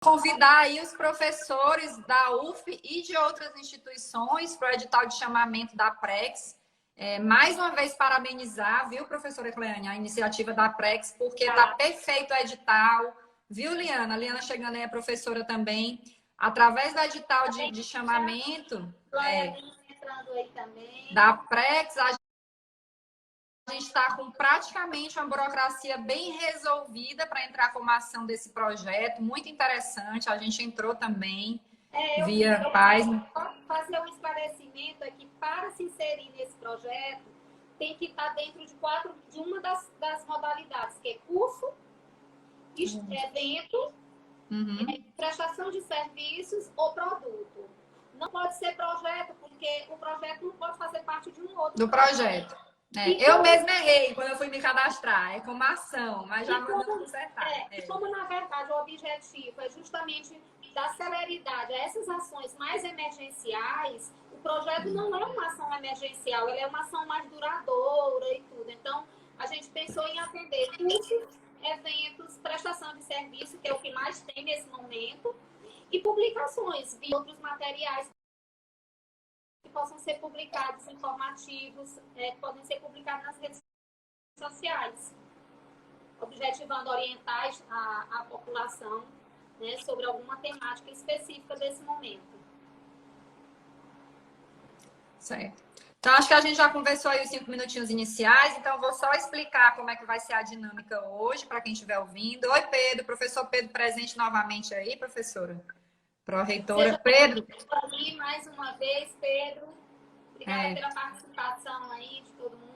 Convidar aí os professores da UF e de outras instituições para o edital de chamamento da Prex. Mais uma vez, parabenizar, viu, professora Cleane, a iniciativa da Prex, porque está perfeito o edital. Viu, Liana? A Liana chegando aí, é professora também. Através do edital de chamamento da Prex, a gente está com praticamente uma burocracia bem resolvida para entrar a formação desse projeto, muito interessante. A gente entrou também via Paz. Fazer um esclarecimento aqui, para se inserir nesse projeto, tem que estar dentro de uma das modalidades, que é curso, evento, prestação de serviços ou produto. Não pode ser projeto, porque o projeto não pode fazer parte de um outro do projeto. Eu mesma errei quando eu fui me cadastrar. É como ação, mas já mandou consertar. E como, na verdade, o objetivo é justamente dar celeridade a essas ações mais emergenciais, o projeto não é uma ação emergencial, ele é uma ação mais duradoura e tudo. Então, a gente pensou em atender cursos, eventos, prestação de serviço, que é o que mais tem nesse momento, e publicações de outros materiais que possam ser publicados, informativos, que podem ser publicados nas redes sociais, objetivando orientar a população, né, sobre alguma temática específica desse momento. Certo. Então, acho que a gente já conversou aí os 5 minutinhos iniciais, então eu vou só explicar como é que vai ser a dinâmica hoje, para quem estiver ouvindo. Oi, Pedro. Professor Pedro presente novamente aí, professora. Pró-reitora. Pedro. Aqui mais uma vez, Pedro. Obrigada pela participação aí de todo mundo.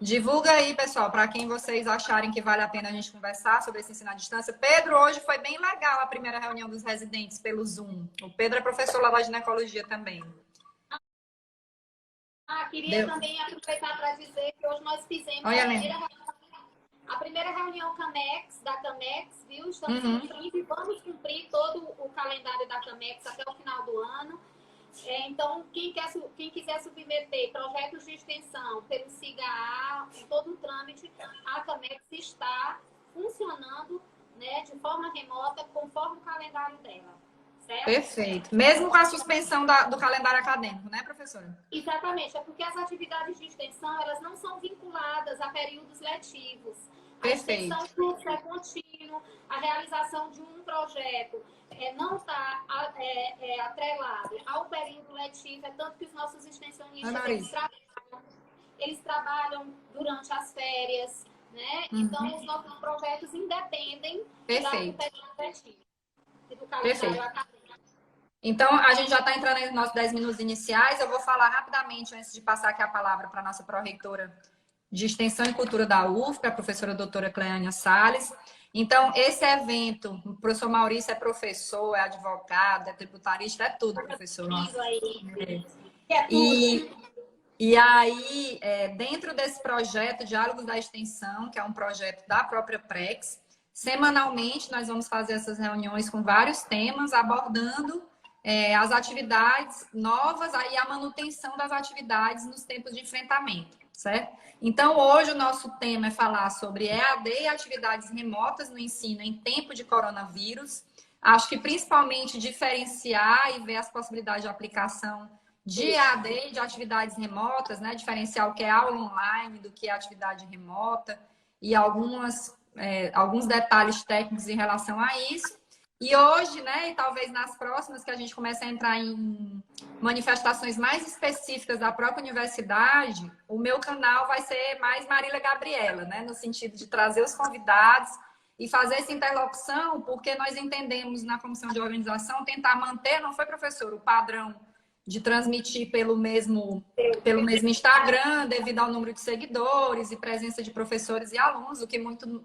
Divulga aí, pessoal, para quem vocês acharem que vale a pena a gente conversar sobre esse ensino à distância. Pedro, hoje foi bem legal a primeira reunião dos residentes pelo Zoom. O Pedro é professor lá da ginecologia também. Queria também aproveitar para dizer que hoje nós fizemos a primeira reunião da CAMEX, viu? Estamos cumprindo e vamos cumprir todo o calendário da CAMEX até o final do ano. Então, quem quiser submeter projetos de extensão pelo SIGA-A, em todo o trâmite, a CAMEX está funcionando, né, de forma remota, conforme o calendário dela. Certo? Perfeito. Mesmo com a suspensão do calendário acadêmico, né, professora? Exatamente. É porque as atividades de extensão, elas não são vinculadas a períodos letivos. Perfeito. A extensão do curso é contínuo, a realização de um projeto não está atrelado ao período letivo, é tanto que os nossos extensionistas, eles trabalham durante as férias, né? Então, os nossos projetos independem do período letivo e do calendário acadêmico. Então, a gente já está entrando aí nos nossos 10 minutos iniciais. Eu vou falar rapidamente, antes de passar aqui a palavra para a nossa pró-reitora de Extensão e Cultura da UFP, a professora doutora Cleânia Salles. Então, esse evento, o professor Maurício é professor, é advogado, é tributarista, é tudo, professor. E aí, dentro desse projeto Diálogos da Extensão, que é um projeto da própria Prex, semanalmente nós vamos fazer essas reuniões com vários temas, abordando as atividades novas e a manutenção das atividades nos tempos de enfrentamento, certo? Então, hoje o nosso tema é falar sobre EAD e atividades remotas no ensino em tempo de coronavírus. Acho que principalmente diferenciar e ver as possibilidades de aplicação de EAD, de atividades remotas, né? Diferenciar o que é aula online do que é atividade remota e alguns detalhes técnicos em relação a isso. E hoje, né, e talvez nas próximas, que a gente comece a entrar em manifestações mais específicas da própria universidade, o meu canal vai ser mais Marília Gabriela, né, no sentido de trazer os convidados e fazer essa interlocução, porque nós entendemos na comissão de organização tentar manter, não foi, professor, o padrão de transmitir pelo mesmo Instagram, devido ao número de seguidores e presença de professores e alunos, o que muito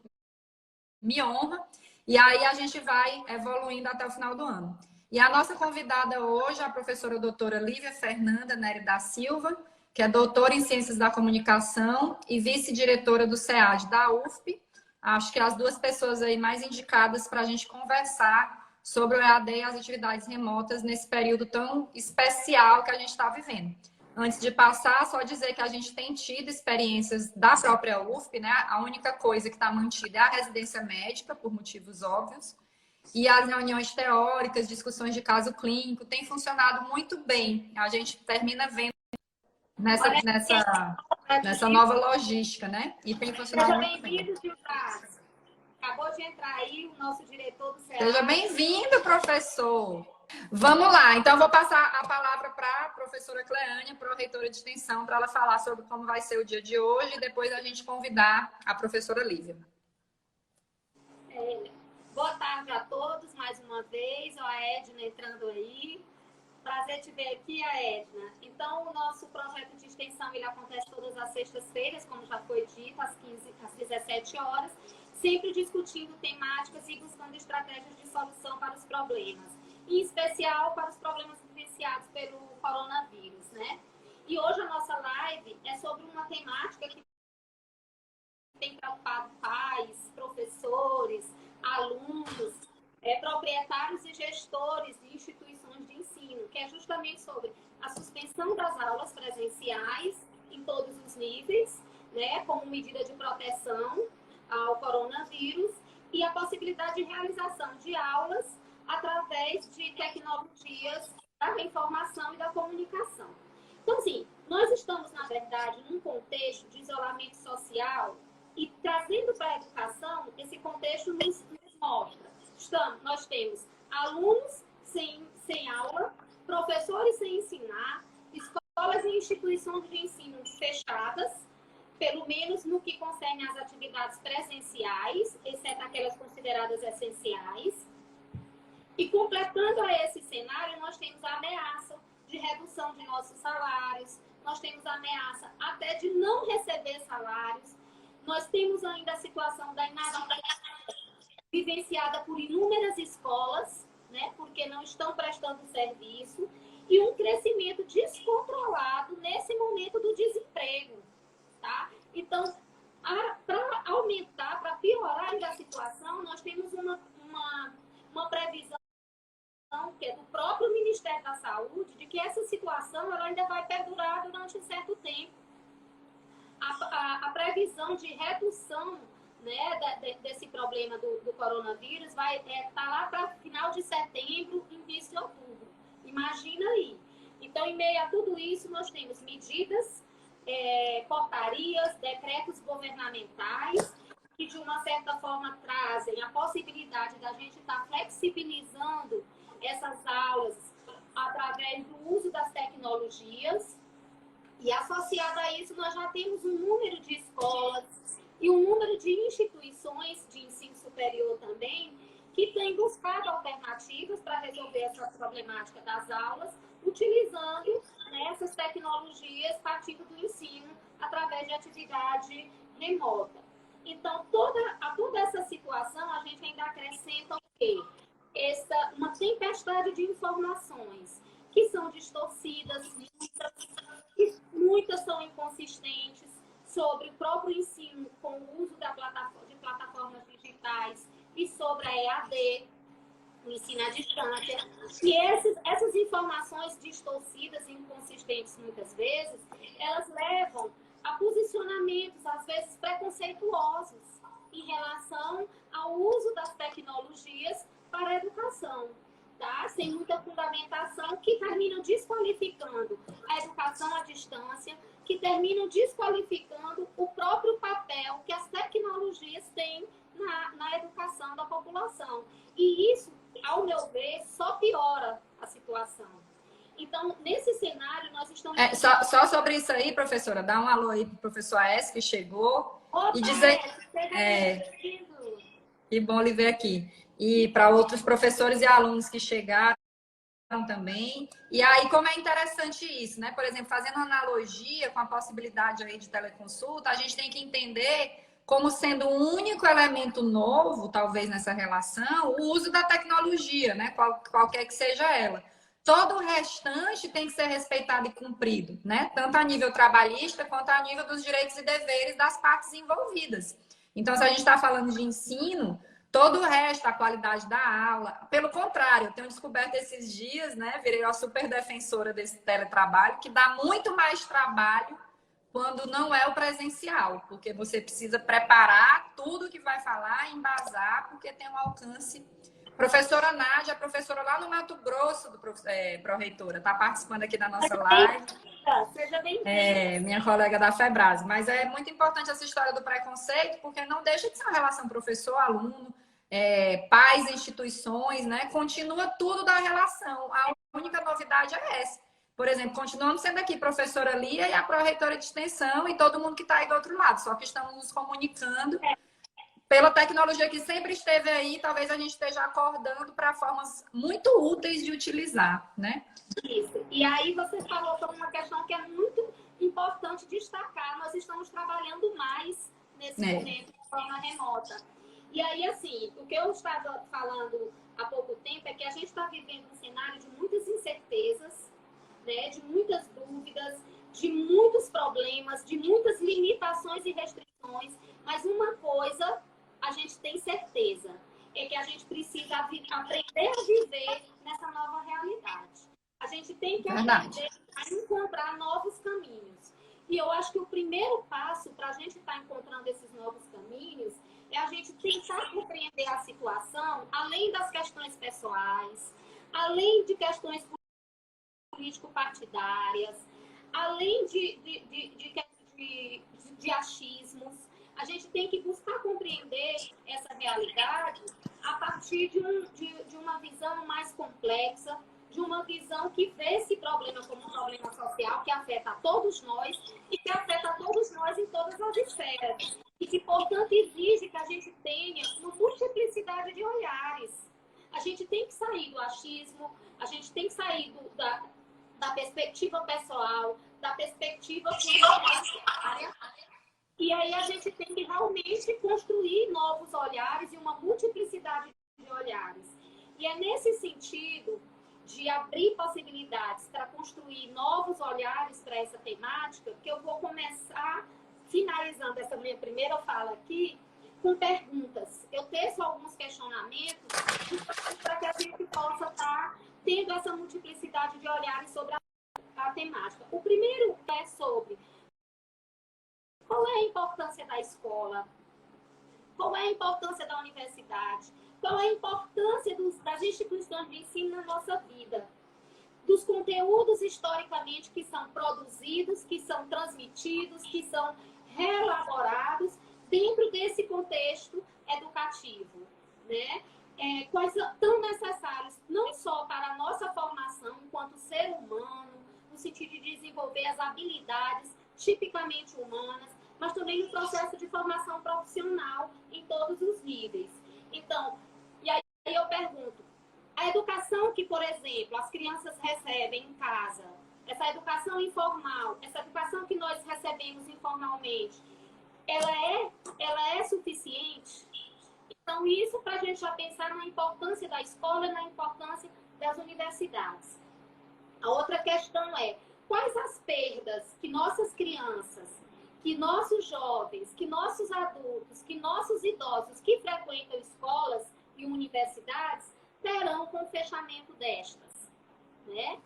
me honra. E aí a gente vai evoluindo até o final do ano. E a nossa convidada hoje é a professora doutora Lívia Fernanda Nery da Silva, que é doutora em Ciências da Comunicação e vice-diretora do SEAD da UFP. Acho que as duas pessoas aí mais indicadas para a gente conversar sobre o EAD e as atividades remotas nesse período tão especial que a gente está vivendo. Antes de passar, só dizer que a gente tem tido experiências da própria UFP, né? A única coisa que está mantida é a residência médica, por motivos óbvios. E as reuniões teóricas, discussões de caso clínico, tem funcionado muito bem. A gente termina vendo nessa nova logística, né? E tem funcionado Seja muito bem. bem-vindo, Gildas. Acabou de entrar aí o nosso diretor do CEA. Seja bem-vindo, professor. Vamos lá, então eu vou passar a palavra para a professora Cleânia, pró-reitora de extensão, para ela falar sobre como vai ser o dia de hoje e depois a gente convidar a professora Lívia. Boa tarde a todos, mais uma vez. Ó, a Edna entrando aí. Prazer te ver aqui, a Edna. Então, o nosso projeto de extensão ele acontece todas as sextas-feiras, como já foi dito, às 17 horas, sempre discutindo temáticas e buscando estratégias de solução para os problemas, em especial para os problemas vivenciados pelo coronavírus, né? E hoje a nossa live é sobre uma temática que tem preocupado pais, professores, alunos, proprietários e gestores de instituições de ensino, que é justamente sobre a suspensão das aulas presenciais em todos os níveis, né, como medida de proteção ao coronavírus, e a possibilidade de realização de aulas através de tecnologias da informação e da comunicação. Então, assim, nós estamos, na verdade, num contexto de isolamento social e trazendo para a educação, esse contexto nos mostra. Nós temos alunos sem aula, professores sem ensinar, escolas e instituições de ensino fechadas, pelo menos no que concerne às atividades presenciais, exceto aquelas consideradas essenciais. E completando a esse cenário, nós temos a ameaça de redução de nossos salários, nós temos a ameaça até de não receber salários, nós temos ainda a situação da inadimplência vivenciada por inúmeras escolas, né, porque não estão prestando serviço, e um crescimento descontrolado nesse momento do desemprego, tá? Então, para aumentar, para piorar ainda a situação, nós temos uma previsão que é do próprio Ministério da Saúde, de que essa situação ela ainda vai perdurar durante um certo tempo. A previsão de redução, né, desse problema do coronavírus vai estar lá para final de setembro, início de outubro. Imagina aí. Então, em meio a tudo isso, nós temos medidas, portarias, decretos governamentais, que de uma certa forma trazem a possibilidade da gente estar flexibilizando essas aulas através do uso das tecnologias. E associado a isso, nós já temos um número de escolas e um número de instituições de ensino superior também que têm buscado alternativas para resolver essa problemática das aulas, utilizando, né, essas tecnologias partindo do ensino através de atividade remota. Então, a toda essa situação, a gente ainda acrescenta o quê? Uma tempestade de informações que são distorcidas, muitas são inconsistentes sobre o próprio ensino com o uso de plataformas digitais e sobre a EAD, o ensino à distância. E essas informações distorcidas e inconsistentes, muitas vezes, elas levam a posicionamentos, às vezes, preconceituosos em relação ao uso das tecnologias para a educação. Tá? Sem muita fundamentação, que terminam desqualificando a educação à distância, que terminam desqualificando o próprio papel que as tecnologias têm na educação da população. E isso, ao meu ver, só piora a situação. Então, nesse cenário, nós estamos... Só sobre isso aí, professora, dá um alô aí para o professor Aécio, que chegou. Opa, e dizer... Que bom lhe ver aqui. E para outros professores e alunos que chegaram também. E aí, como é interessante isso, né? Por exemplo, fazendo analogia com a possibilidade aí de teleconsulta, a gente tem que entender como sendo um único elemento novo, talvez nessa relação, o uso da tecnologia, né? Qualquer que seja ela. Todo o restante tem que ser respeitado e cumprido, né? Tanto a nível trabalhista quanto a nível dos direitos e deveres das partes envolvidas. Então, se a gente está falando de ensino, todo o resto, a qualidade da aula, pelo contrário, eu tenho descoberto esses dias, né? Virei uma super defensora desse teletrabalho, que dá muito mais trabalho quando não é o presencial, porque você precisa preparar tudo que vai falar, embasar, porque tem um alcance Professora Nádia, professora lá no Mato Grosso, pró-reitora, está participando aqui da nossa live. Seja bem-vinda. Minha colega da FEBRAS. Mas é muito importante essa história do preconceito, porque não deixa de ser uma relação professor-aluno, pais, instituições, né? Continua tudo da relação. A única novidade é essa. Por exemplo, continuamos sendo aqui professora Lia e a pró-reitora de extensão e todo mundo que está aí do outro lado, só que estamos nos comunicando pela tecnologia que sempre esteve aí, talvez a gente esteja acordando para formas muito úteis de utilizar, né? Isso. E aí você falou sobre uma questão que é muito importante destacar. Nós estamos trabalhando mais nesse momento de forma remota. E aí, assim, o que eu estava falando há pouco tempo é que a gente está vivendo um cenário de muitas incertezas, né? De muitas dúvidas, de muitos problemas, de muitas limitações e restrições. Mas uma coisa a gente tem certeza, é que a gente precisa aprender a viver nessa nova realidade. A gente tem que aprender a encontrar novos caminhos. E eu acho que o primeiro passo para a gente estar encontrando esses novos caminhos é a gente tentar compreender a situação, além das questões pessoais, além de questões político-partidárias, além de achismos. A gente tem que buscar compreender essa realidade a partir de uma visão mais complexa, de uma visão que vê esse problema como um problema social que afeta a todos nós e que afeta a todos nós em todas as esferas. E que, portanto, exige que a gente tenha uma multiplicidade de olhares. A gente tem que sair do achismo, a gente tem que sair da perspectiva pessoal, da perspectiva comunitária. E aí a gente tem que realmente construir novos olhares e uma multiplicidade de olhares. E é nesse sentido de abrir possibilidades para construir novos olhares para essa temática que eu vou começar, finalizando essa minha primeira fala aqui, com perguntas. Eu teço alguns questionamentos para que a gente possa estar tendo essa multiplicidade de olhares sobre a temática. O primeiro é sobre qual é a importância da escola, qual é a importância da universidade, qual é a importância das instituições de ensino na nossa vida, dos conteúdos historicamente que são produzidos, que são transmitidos, que são reelaborados dentro desse contexto educativo, né? Quais são tão necessários não só para a nossa formação enquanto ser humano, no sentido de desenvolver as habilidades tipicamente humanas, mas também no processo de formação profissional em todos os níveis. Então, e aí eu pergunto, a educação que, por exemplo, as crianças recebem em casa, essa educação informal, essa educação que nós recebemos informalmente, ela é suficiente? Então, isso para a gente já pensar na importância da escola e na importância das universidades. A outra questão é, quais as perdas que nossas crianças, que nossos jovens, que nossos adultos, que nossos idosos que frequentam escolas e universidades terão com o fechamento destas, né?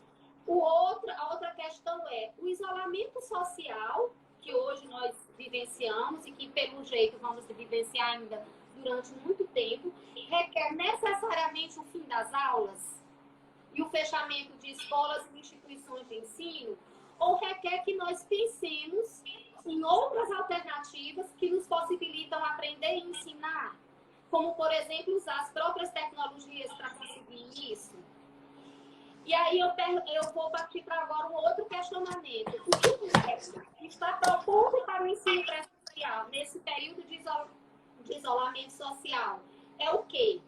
A outra questão é o isolamento social que hoje nós vivenciamos e que, pelo jeito, vamos vivenciar ainda durante muito tempo, requer necessariamente o fim das aulas e o fechamento de escolas e instituições de ensino, ou requer que nós pensemos em outras alternativas que nos possibilitam aprender e ensinar, como, por exemplo, usar as próprias tecnologias para conseguir isso. E aí eu vou partir para agora um outro questionamento. O que o MEC está propondo para o ensino presencial nesse período de isolamento social? É o quê?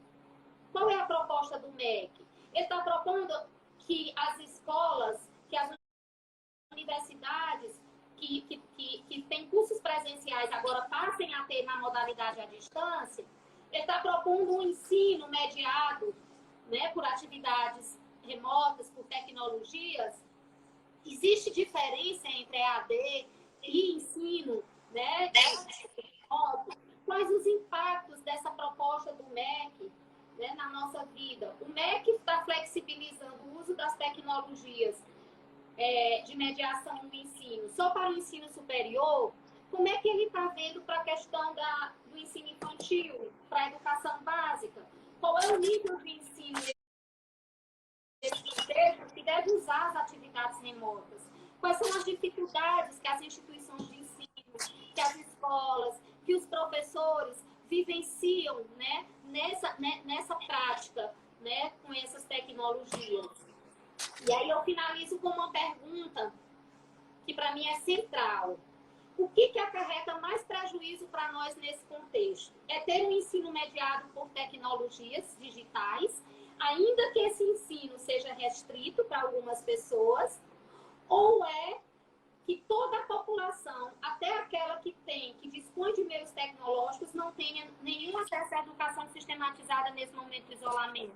Qual é a proposta do MEC? Ele está propondo que as escolas, que as universidades que têm cursos presenciais agora passem a ter na modalidade à distância. Ele está propondo um ensino mediado, né, por atividades remotas, por tecnologias. Existe diferença entre EAD e ensino, né, remoto? Quais os impactos dessa proposta do MEC, né, na nossa vida? O MEC está flexibilizando o uso das tecnologias de mediação no ensino só para o ensino superior. Como é que ele está vendo para a questão do ensino infantil, para a educação básica? qual é o nível de ensino desse contexto que deve usar as atividades remotas? Quais são as dificuldades que as instituições de ensino, que as escolas, que os professores vivenciam, né, nessa prática, né, com essas tecnologias? E aí eu finalizo com uma pergunta que para mim é central. O que acarreta mais prejuízo para nós nesse contexto? É ter um ensino mediado por tecnologias digitais, ainda que esse ensino seja restrito para algumas pessoas, ou é que toda a população, até aquela que dispõe de meios tecnológicos, não tenha nenhum acesso à educação sistematizada nesse momento de isolamento?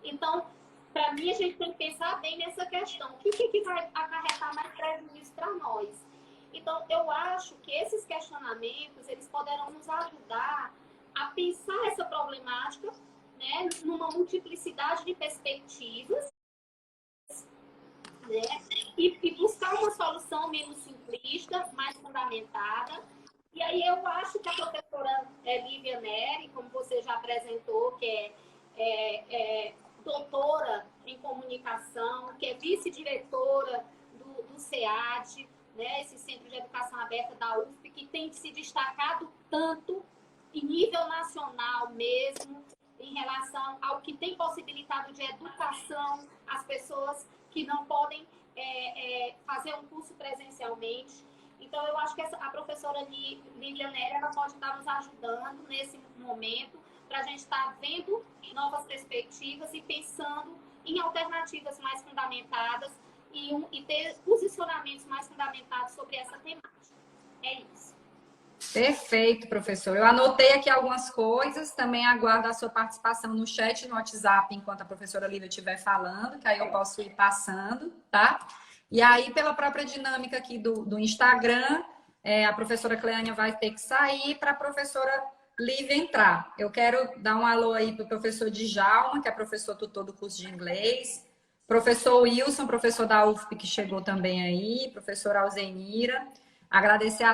Então, para mim, a gente tem que pensar bem nessa questão. O que vai acarretar mais prejuízo para nós? Então, eu acho que esses questionamentos, eles poderão nos ajudar a pensar essa problemática, né, numa multiplicidade de perspectivas, né, e buscar uma solução menos simplista, mais fundamentada. E aí eu acho que a professora Lívia Neri, como você já apresentou, que é doutora em comunicação, que é vice-diretora do SEAD, né, esse Centro de Educação Aberta da UFP, que tem se destacado tanto em nível nacional mesmo, em relação ao que tem possibilitado de educação às pessoas que não podem fazer um curso presencialmente. Então, eu acho que a professora Lívia Neri, ela pode estar nos ajudando nesse momento, para a gente estar vendo novas perspectivas e pensando em alternativas mais fundamentadas e ter posicionamentos mais fundamentados sobre essa temática. É isso. Perfeito, professor. Eu anotei aqui algumas coisas, também aguardo a sua participação no chat, no WhatsApp, enquanto a professora Lívia estiver falando, que aí eu posso ir passando, tá? E aí, pela própria dinâmica aqui do Instagram, a professora Cleânia vai ter que sair para a professora Lívia entrar. Eu quero dar um alô aí para o professor Djalma, que é professor tutor do curso de inglês, professor Wilson, professor da UFP, que chegou também aí, professora Alzenira. Agradecer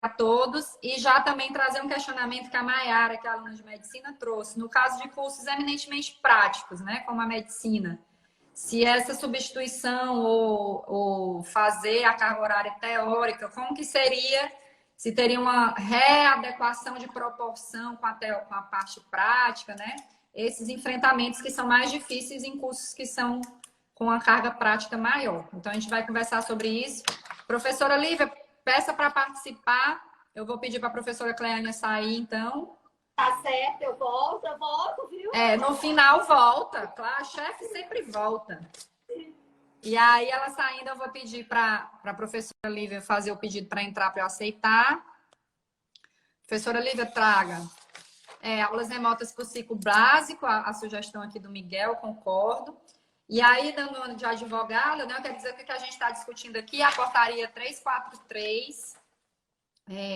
a todos e já também trazer um questionamento que a Maiara, que é aluna de medicina, trouxe. No caso de cursos eminentemente práticos, né, como a medicina, se essa substituição ou fazer a carga horária teórica, como que seria, se teria uma readequação de proporção com a parte prática, né? Esses enfrentamentos que são mais difíceis em cursos que são com a carga prática maior. Então, a gente vai conversar sobre isso. Professora Lívia, peça para participar. Eu vou pedir para a professora Cleânia sair, então. Tá certo, eu volto, viu? No final volta. Claro, a chefe sempre volta. E aí, ela saindo, eu vou pedir para a professora Lívia fazer o pedido para entrar para eu aceitar. Professora Lívia, traga. Aulas remotas para o ciclo básico, a sugestão aqui do Miguel, concordo. E aí, dando de advogada, né, eu quero dizer que o que a gente está discutindo aqui é a portaria 343,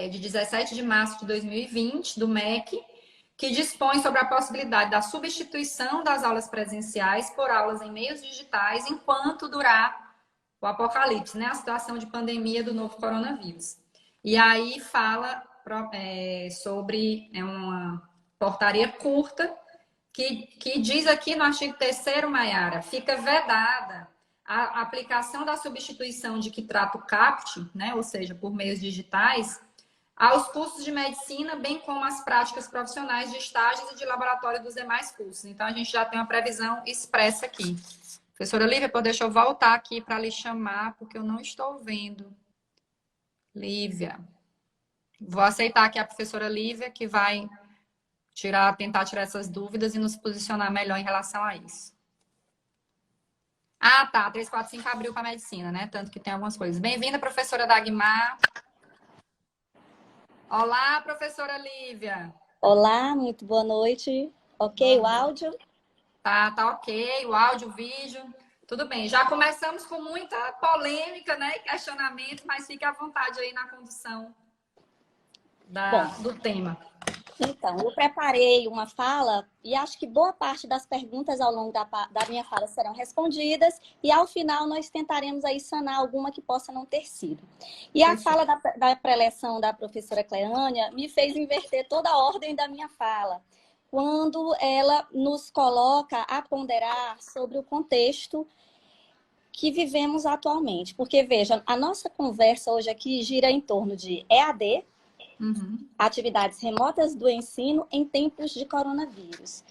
de 17 de março de 2020, do MEC, que dispõe sobre a possibilidade da substituição das aulas presenciais por aulas em meios digitais enquanto durar o apocalipse, né, a situação de pandemia do novo coronavírus. E aí fala sobre uma portaria curta, que diz aqui no artigo 3º, Maiara, fica vedada a aplicação da substituição de que trata o CAPT, né, ou seja, por meios digitais, aos cursos de medicina, bem como às práticas profissionais de estágios e de laboratório dos demais cursos. Então, a gente já tem uma previsão expressa aqui. Professora Lívia, deixa eu voltar aqui para lhe chamar, porque eu não estou vendo. Lívia. Vou aceitar aqui a professora Lívia, que vai tentar tirar essas dúvidas e nos posicionar melhor em relação a isso. Ah, tá. 345 abriu para a medicina, né? Tanto que tem algumas coisas. Bem-vinda, professora Dagmar. Olá, professora Lívia. Olá, muito boa noite. Ok, o áudio? Tá ok. O áudio, o vídeo. Tudo bem. Já começamos com muita polêmica, né? E questionamento, mas fique à vontade aí na condução do tema. Então, eu preparei uma fala e acho que boa parte das perguntas ao longo da minha fala serão respondidas e ao final nós tentaremos aí sanar alguma que possa não ter sido. E a fala da preleção da professora Cleânia me fez inverter toda a ordem da minha fala. quando ela nos coloca a ponderar sobre o contexto que vivemos atualmente. Porque, veja, a nossa conversa hoje aqui gira em torno de EAD, atividades remotas do ensino em tempos de coronavírus.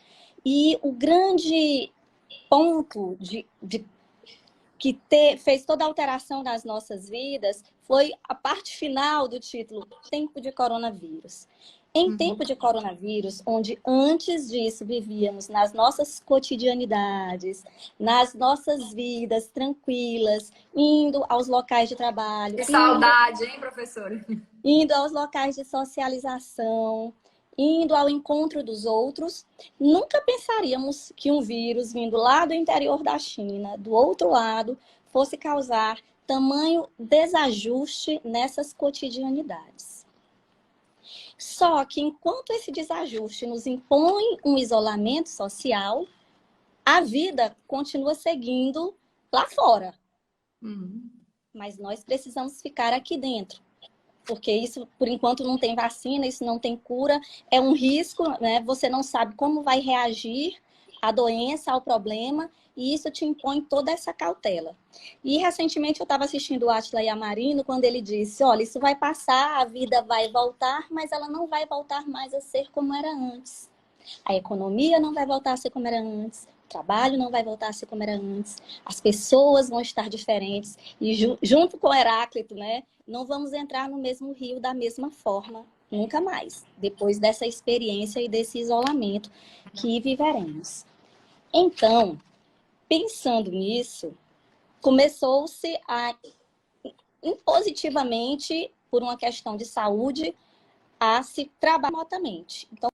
E o grande ponto que fez toda a alteração nas nossas vidas foi a parte final do título, Tempo de Coronavírus. Em tempo de coronavírus, onde antes disso vivíamos nas nossas cotidianidades, nas nossas vidas tranquilas, indo aos locais de trabalho. Que saudade, hein, professora? Indo aos locais de socialização, indo ao encontro dos outros, nunca pensaríamos que um vírus vindo lá do interior da China, do outro lado, fosse causar tamanho desajuste nessas cotidianidades. Só que enquanto esse desajuste nos impõe um isolamento social, a vida continua seguindo lá fora. Mas nós precisamos ficar aqui dentro. Porque isso, por enquanto, não tem vacina, isso não tem cura, é um risco, né? Você não sabe como vai reagir à doença, ao problema, e isso te impõe toda essa cautela. E, recentemente, eu estava assistindo o Átila Yamarino, quando ele disse, olha, isso vai passar, a vida vai voltar, mas ela não vai voltar mais a ser como era antes. A economia não vai voltar a ser como era antes, o trabalho não vai voltar a ser como era antes, as pessoas vão estar diferentes, e junto com Heráclito, né? Não vamos entrar no mesmo rio da mesma forma, nunca mais, depois dessa experiência e desse isolamento que viveremos. Então, pensando nisso, começou-se a, impositivamente, por uma questão de saúde, a se trabalhar remotamente. Então,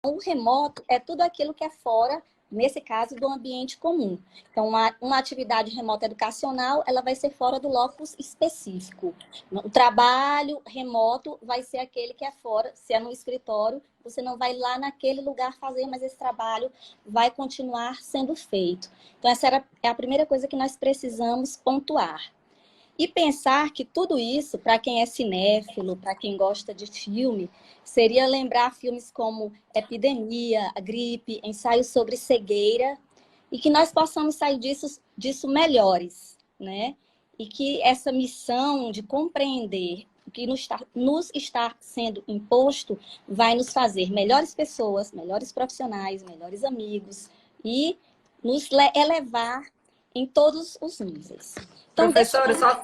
o remoto é tudo aquilo que é fora, nesse caso, do ambiente comum. Então, uma atividade remota educacional, ela vai ser fora do locus específico. O trabalho remoto vai ser aquele que é fora, se é no escritório, você não vai lá naquele lugar fazer, mas esse trabalho vai continuar sendo feito. Então, essa é a primeira coisa que nós precisamos pontuar. E pensar que tudo isso, para quem é cinéfilo, para quem gosta de filme, seria lembrar filmes como Epidemia, A Gripe, Ensaio sobre Cegueira, e que nós possamos sair disso melhores, né? E que essa missão de compreender o que nos está sendo imposto vai nos fazer melhores pessoas, melhores profissionais, melhores amigos e nos elevar em todos os níveis. Então, professora, só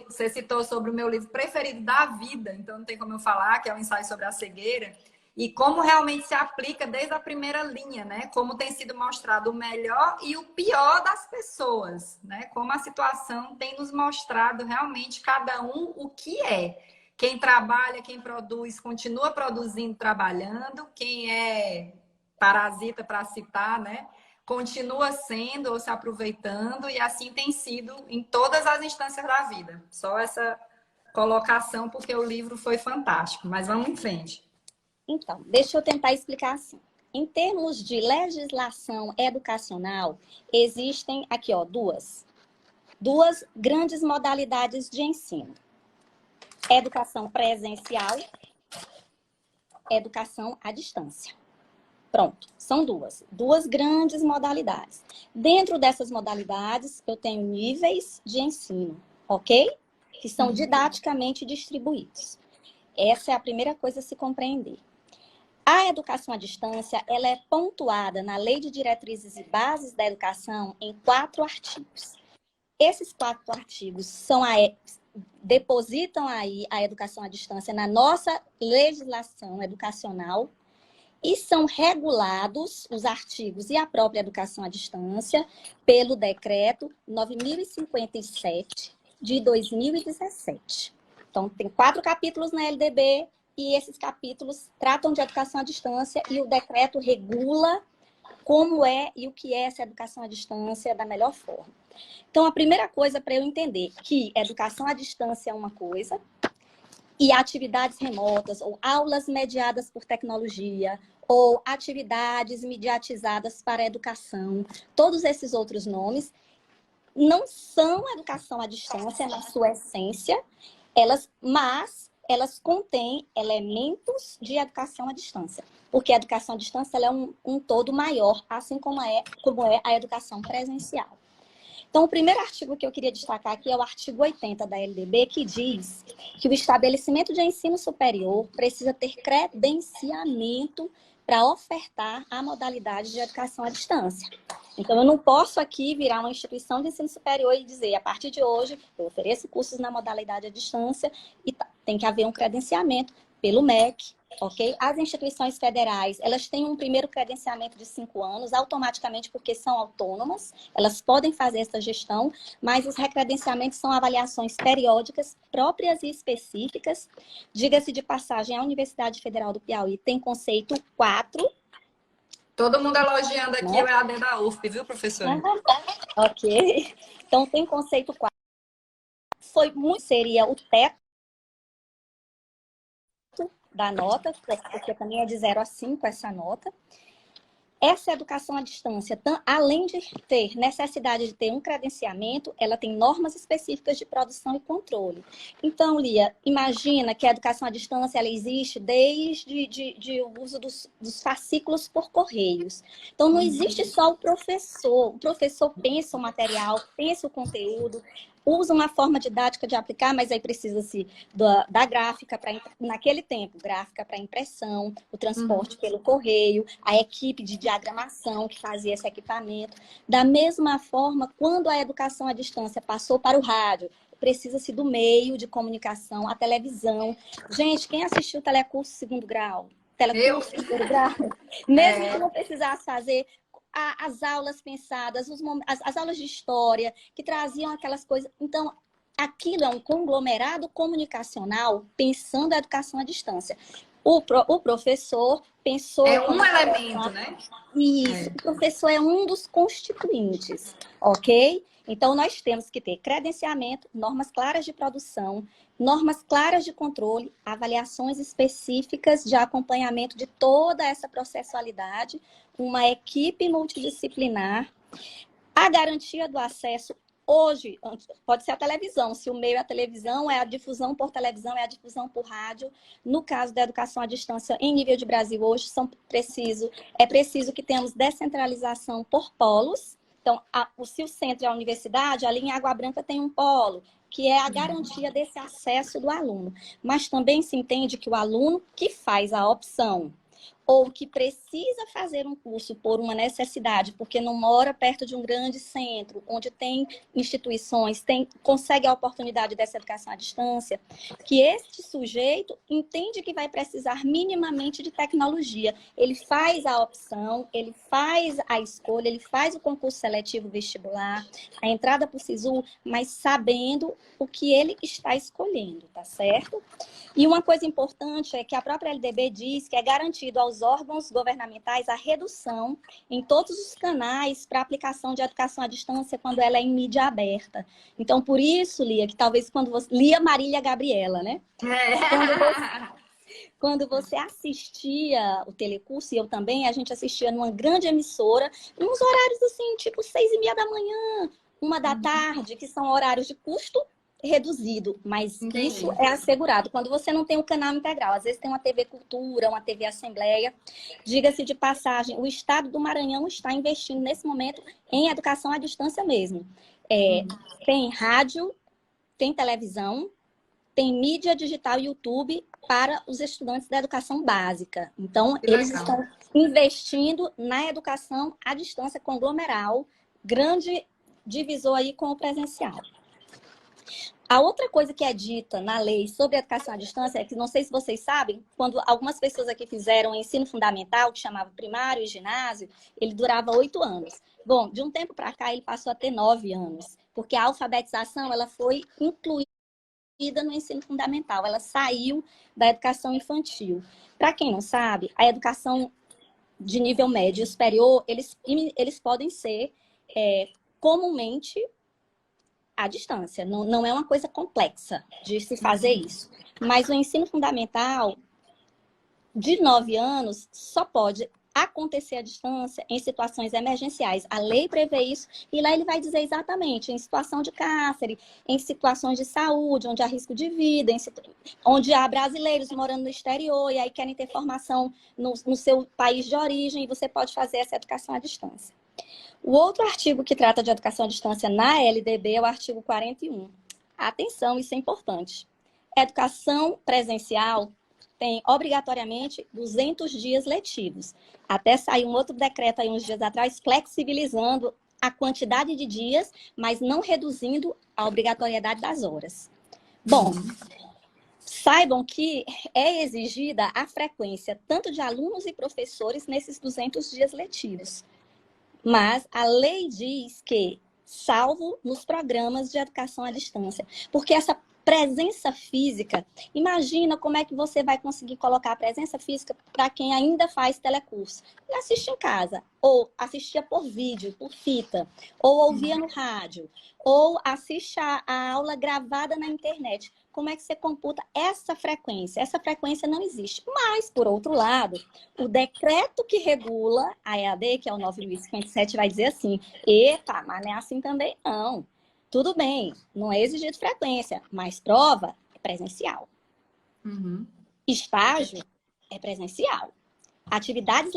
você citou sobre o meu livro preferido da vida, então não tem como eu falar, que é o Ensaio sobre a Cegueira, e como realmente se aplica desde a primeira linha, né? Como tem sido mostrado o melhor e o pior das pessoas, né? Como a situação tem nos mostrado realmente cada um o que é. Quem trabalha, quem produz, continua produzindo, trabalhando. Quem é parasita, para citar, né? Continua sendo ou se aproveitando, e assim tem sido em todas as instâncias da vida. Só essa colocação, porque o livro foi fantástico. Mas vamos em frente. Então, deixa eu tentar explicar assim. Em termos de legislação educacional, existem aqui, ó, duas grandes modalidades de ensino. Educação presencial, educação à distância. Pronto, são duas grandes modalidades. Dentro dessas modalidades, eu tenho níveis de ensino, ok? Que são didaticamente distribuídos. Essa é a primeira coisa a se compreender. A educação à distância, ela é pontuada na Lei de Diretrizes e Bases da Educação em 4 artigos. Esses 4 artigos depositam aí a educação à distância na nossa legislação educacional, e são regulados os artigos e a própria educação à distância pelo Decreto 9.057 de 2017. Então, tem 4 capítulos na LDB e esses capítulos tratam de educação à distância e o decreto regula como é e o que é essa educação à distância da melhor forma. Então, a primeira coisa para eu entender que educação à distância é uma coisa e atividades remotas ou aulas mediadas por tecnologia ou atividades mediatizadas para a educação, todos esses outros nomes, não são educação à distância na sua essência, mas elas contêm elementos de educação à distância, porque a educação à distância ela é um todo maior, assim como é a educação presencial. Então, o primeiro artigo que eu queria destacar aqui é o artigo 80 da LDB, que diz que o estabelecimento de ensino superior precisa ter credenciamento para ofertar a modalidade de educação à distância. Então, eu não posso aqui virar uma instituição de ensino superior e dizer, a partir de hoje, eu ofereço cursos na modalidade à distância e tem que haver um credenciamento pelo MEC, ok? As instituições federais, elas têm um primeiro credenciamento de 5 anos, automaticamente porque são autônomas, elas podem fazer essa gestão, mas os recredenciamentos são avaliações periódicas, próprias e específicas. Diga-se de passagem, a Universidade Federal do Piauí tem conceito 4. Todo mundo elogiando aqui, Né? o EAD da UFP, viu, professora? Ok. Então, tem conceito 4. Seria o teto da nota, porque também é de 0 a 5 essa nota. Essa educação à distância, além de ter necessidade de ter um credenciamento, ela tem normas específicas de produção e controle. Então, Lia, imagina que a educação à distância ela existe desde o uso dos fascículos por correios. Então, não existe só o professor pensa o material, pensa o conteúdo, usa uma forma didática de aplicar, mas aí precisa-se da gráfica, naquele tempo, gráfica para impressão, o transporte pelo correio, a equipe de diagramação que fazia esse equipamento. Da mesma forma, quando a educação à distância passou para o rádio, precisa-se do meio de comunicação, a televisão. Gente, quem assistiu o telecurso segundo grau? Telecurso segundo grau? Mesmo que não precisasse fazer as aulas pensadas, as aulas de história, que traziam aquelas coisas. Então, aquilo é um conglomerado comunicacional pensando a educação à distância. O professor pensou... É um elemento, né? Isso, o professor é um dos constituintes, ok? Então, nós temos que ter credenciamento, normas claras de produção, normas claras de controle, avaliações específicas de acompanhamento de toda essa processualidade, uma equipe multidisciplinar, a garantia do acesso. Hoje, pode ser a televisão, se o meio é a televisão, é a difusão por televisão, é a difusão por rádio. No caso da educação à distância, em nível de Brasil, hoje é preciso que tenhamos descentralização por polos. Então, se o centro é a universidade, ali em Água Branca tem um polo, que é a garantia desse acesso do aluno. Mas também se entende que o aluno que faz a opção ou que precisa fazer um curso por uma necessidade, porque não mora perto de um grande centro, onde tem instituições, consegue a oportunidade dessa educação à distância, que este sujeito entende que vai precisar minimamente de tecnologia. Ele faz a opção, ele faz a escolha, ele faz o concurso seletivo vestibular, a entrada para o SISU, mas sabendo o que ele está escolhendo, tá certo? E uma coisa importante é que a própria LDB diz que é garantido aos órgãos governamentais a redução em todos os canais para aplicação de educação à distância quando ela é em mídia aberta. Então, por isso, Lia, que talvez quando você... Lia, Marília, Gabriela, né? Quando você assistia o telecurso, e eu também, a gente assistia numa grande emissora, nos horários assim, tipo 6h30 da manhã, 1 da tarde, que são horários de custo reduzido, mas isso é assegurado. Quando você não tem um canal integral, às vezes tem uma TV Cultura, uma TV Assembleia, diga-se de passagem, o Estado do Maranhão está investindo nesse momento em educação à distância mesmo. Tem rádio, tem televisão, tem mídia digital e YouTube para os estudantes da educação básica. Então, eles estão investindo na educação à distância conglomeral, grande divisor aí com o presencial. A outra coisa que é dita na lei sobre a educação à distância é que, não sei se vocês sabem, quando algumas pessoas aqui fizeram ensino fundamental, que chamava primário e ginásio, ele durava 8 anos. Bom, de um tempo para cá, ele passou a ter 9 anos, porque a alfabetização ela foi incluída no ensino fundamental, ela saiu da educação infantil. Para quem não sabe, a educação de nível médio e superior, eles podem ser comumente à distância. Não é uma coisa complexa de se fazer isso. Mas o ensino fundamental, de 9 anos, só pode acontecer à distância em situações emergenciais. A lei prevê isso e lá ele vai dizer exatamente em situação de cárcere, em situações de saúde, onde há risco de vida, onde há brasileiros morando no exterior e aí querem ter formação no seu país de origem, e você pode fazer essa educação à distância. O outro artigo que trata de educação à distância na LDB é o artigo 41. Atenção, isso é importante. Educação presencial tem obrigatoriamente 200 dias letivos. Até saiu um outro decreto aí uns dias atrás, flexibilizando a quantidade de dias, mas não reduzindo a obrigatoriedade das horas. Bom, saibam que é exigida a frequência tanto de alunos e professores nesses 200 dias letivos. Mas a lei diz que, salvo nos programas de educação à distância, porque essa presença física, imagina como é que você vai conseguir colocar a presença física para quem ainda faz telecurso. E assiste em casa, ou assistia por vídeo, por fita, ou ouvia no rádio, ou assiste a aula gravada na internet. Como é que você computa essa frequência? Essa frequência não existe. Mas, por outro lado, o decreto que regula a EAD, que é o 9.057, vai dizer assim, epa, mas não é assim também não. Tudo bem, não é exigido frequência, mas prova é presencial. Estágio é presencial. Atividades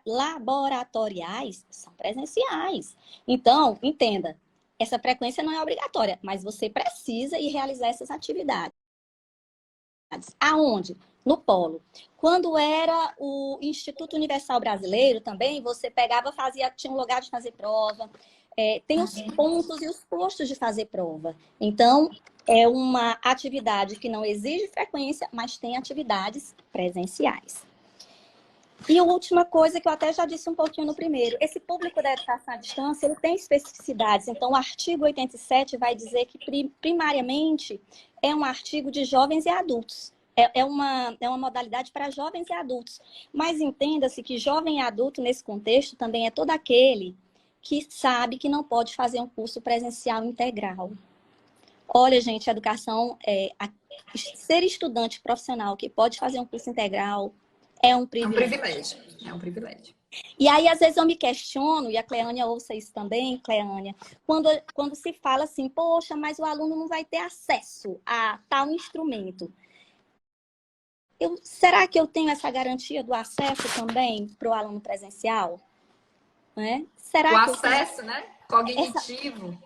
laboratoriais são presenciais. Então, entenda, essa frequência não é obrigatória, mas você precisa ir realizar essas atividades. Aonde? No polo. Quando era o Instituto Universal Brasileiro também, você pegava, tinha um lugar de fazer prova. Tem os pontos e os postos de fazer prova. Então, é uma atividade que não exige frequência, mas tem atividades presenciais. E a última coisa que eu até já disse um pouquinho no primeiro, esse público da educação à distância, ele tem especificidades. Então, o artigo 87 vai dizer que, primariamente, é um artigo de jovens e adultos. É uma modalidade para jovens e adultos. Mas entenda-se que jovem e adulto, nesse contexto, também é todo aquele que sabe que não pode fazer um curso presencial integral. Olha, gente, a educação, ser estudante profissional que pode fazer um curso integral é um privilégio. É um privilégio. E aí, às vezes, eu me questiono, e a Cleânia ouça isso também, Cleânia, quando se fala assim, poxa, mas o aluno não vai ter acesso a tal instrumento. Será que eu tenho essa garantia do acesso também para o aluno presencial? Né? Será o acesso, né? Cognitivo.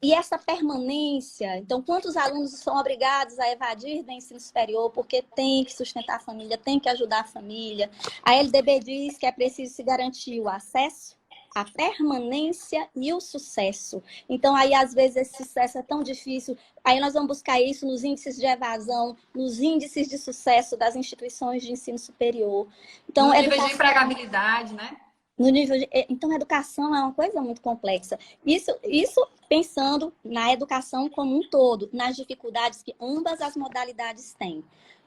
E essa permanência, então, quantos alunos são obrigados a evadir do ensino superior porque tem que sustentar a família, tem que ajudar a família? A LDB diz que é preciso se garantir o acesso, a permanência e o sucesso. Então, aí, às vezes, esse sucesso é tão difícil. Aí nós vamos buscar isso nos índices de evasão, nos índices de sucesso das instituições de ensino superior. Então, no nível de empregabilidade, né? Então, a educação é uma coisa muito complexa. Isso pensando na educação como um todo, nas dificuldades que ambas as modalidades têm.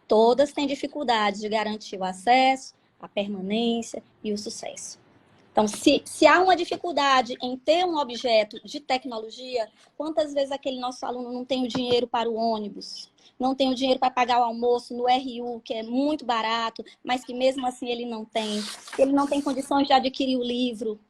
Todas têm dificuldades de garantir o acesso, a permanência e o sucesso. Então, se há uma dificuldade em ter um objeto de tecnologia, quantas vezes aquele nosso aluno não tem o dinheiro para o ônibus? Não tem o dinheiro para pagar o almoço no RU, que é muito barato, mas que mesmo assim ele não tem. Ele não tem condições de adquirir o livro.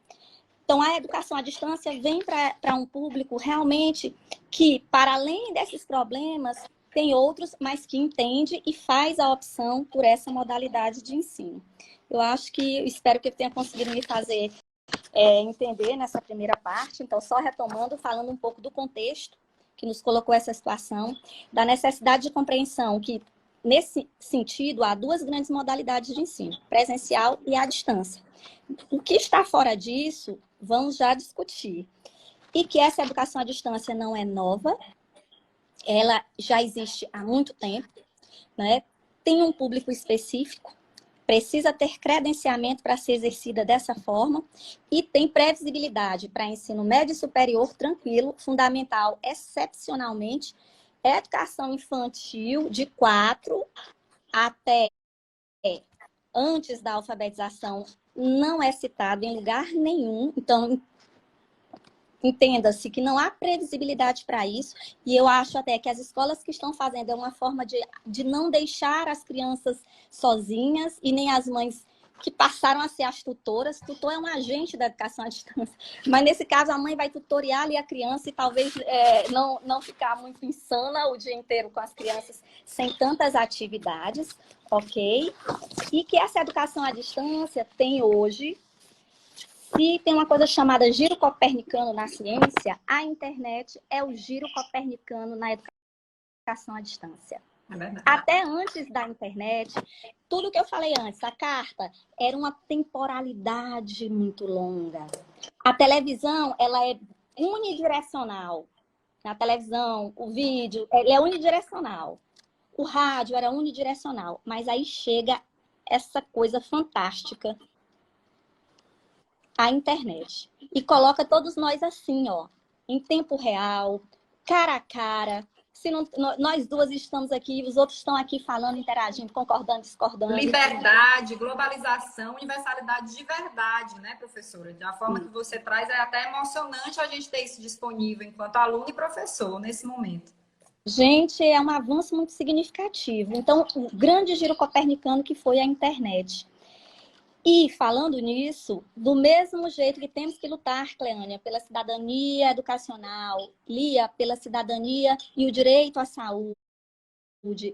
Então, a educação à distância vem para um público realmente que, para além desses problemas, tem outros, mas que entende e faz a opção por essa modalidade de ensino. Eu espero que eu tenha conseguido me fazer entender nessa primeira parte. Então, só retomando, falando um pouco do contexto que nos colocou essa situação, da necessidade de compreensão que, nesse sentido, há duas grandes modalidades de ensino, presencial e à distância. O que está fora disso, vamos já discutir. E que essa educação à distância não é nova, ela já existe há muito tempo, né? Tem um público específico, precisa ter credenciamento para ser exercida dessa forma e tem previsibilidade para ensino médio e superior tranquilo, fundamental, excepcionalmente, educação infantil de 4 até antes da alfabetização não é citado em lugar nenhum. Então, entenda-se que não há previsibilidade para isso, e eu acho até que as escolas que estão fazendo é uma forma de não deixar as crianças sozinhas e nem as mães que passaram a ser as tutoras. Tutor é um agente da educação à distância, mas nesse caso a mãe vai tutoriar ali a criança e talvez não ficar muito insana o dia inteiro com as crianças sem tantas atividades, ok? E que essa educação à distância tem hoje, se tem uma coisa chamada giro copernicano na ciência, a internet é o giro copernicano na educação à distância. Até antes da internet, tudo que eu falei antes, a carta era uma temporalidade muito longa. A televisão, ela é unidirecional. Na televisão, o vídeo, ele é unidirecional. O rádio era unidirecional. Mas aí chega essa coisa fantástica, a internet. E coloca todos nós assim, ó, em tempo real, cara a cara. Se não, nós duas estamos aqui, os outros estão aqui falando, interagindo, concordando, discordando. Liberdade, globalização, universalidade de verdade, né, professora? Da forma que você traz, é até emocionante a gente ter isso disponível enquanto aluno e professor nesse momento. Gente, é um avanço muito significativo. Então, o grande giro copernicano que foi a internet. E, falando nisso, do mesmo jeito que temos que lutar, Cleânia, pela cidadania educacional, Lia, pela cidadania e o direito à saúde,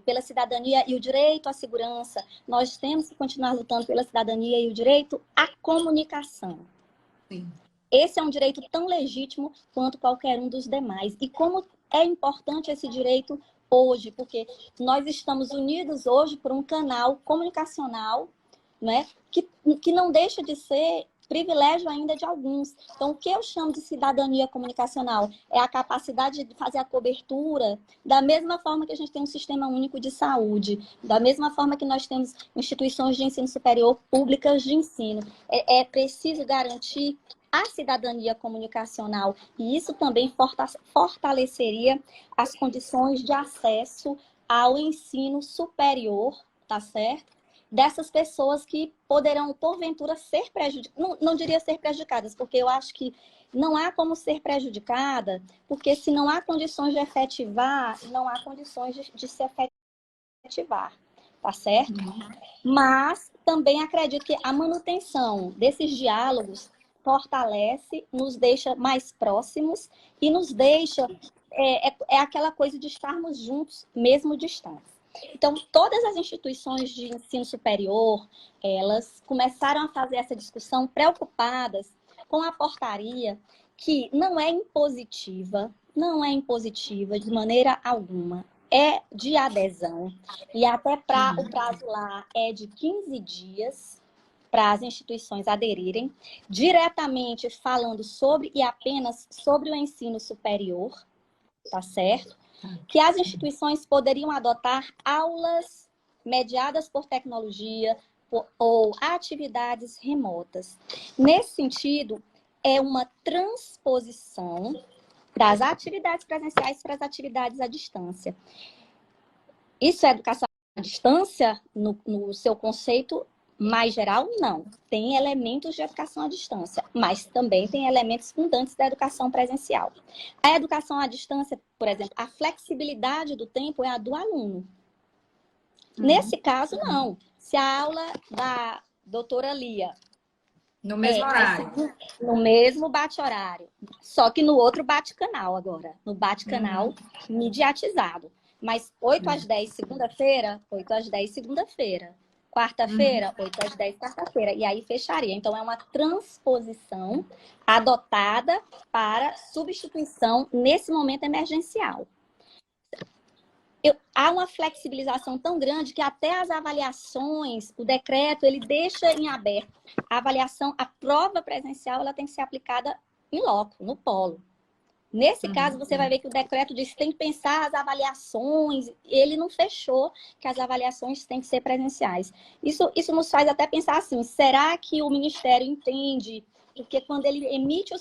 pela cidadania e o direito à segurança, nós temos que continuar lutando pela cidadania e o direito à comunicação. Sim. Esse é um direito tão legítimo quanto qualquer um dos demais. E como é importante esse direito hoje, porque nós estamos unidos hoje por um canal comunicacional, né, que não deixa de ser privilégio ainda de alguns. Então, o que eu chamo de cidadania comunicacional é a capacidade de fazer a cobertura da mesma forma que a gente tem um sistema único de saúde, da mesma forma que nós temos instituições de ensino superior públicas de ensino. É preciso garantir a cidadania comunicacional e isso também fortaleceria as condições de acesso ao ensino superior, tá certo? Dessas pessoas que poderão, porventura, ser prejudicadas. Não diria ser prejudicadas, porque eu acho que não há como ser prejudicada, porque se não há condições de efetivar, não há condições de se efetivar, tá certo? Mas também acredito que a manutenção desses diálogos fortalece, nos deixa mais próximos e nos deixa... É aquela coisa de estarmos juntos, mesmo distantes. Então, todas as instituições de ensino superior, elas começaram a fazer essa discussão preocupadas com a portaria que não é impositiva de maneira alguma, é de adesão. E até o prazo lá é de 15 dias para as instituições aderirem, diretamente falando sobre e apenas sobre o ensino superior, tá certo? Que as instituições poderiam adotar aulas mediadas por tecnologia ou atividades remotas. Nesse sentido, é uma transposição das atividades presenciais para as atividades à distância. Isso é educação à distância, no seu conceito mais geral? Não. Tem elementos de educação à distância, mas também tem elementos fundantes da educação presencial. A educação à distância, por exemplo, a flexibilidade do tempo é a do aluno. Nesse caso, não. Se a aula da doutora Lia... No mesmo horário. No mesmo bate-horário. Só que no outro bate-canal agora. No bate-canal mediatizado. Mas 8 às 10, segunda-feira, 8 às 10, segunda-feira. Quarta-feira, 8 às 10, quarta-feira. E aí fecharia. Então, é uma transposição adotada para substituição nesse momento emergencial. Há uma flexibilização tão grande que até as avaliações, o decreto, ele deixa em aberto. A avaliação, a prova presencial, ela tem que ser aplicada em loco, no polo. Nesse caso, você vai ver que o decreto diz que tem que pensar as avaliações, ele não fechou que as avaliações têm que ser presenciais. Isso nos faz até pensar assim, será que o Ministério entende? Porque quando ele emite a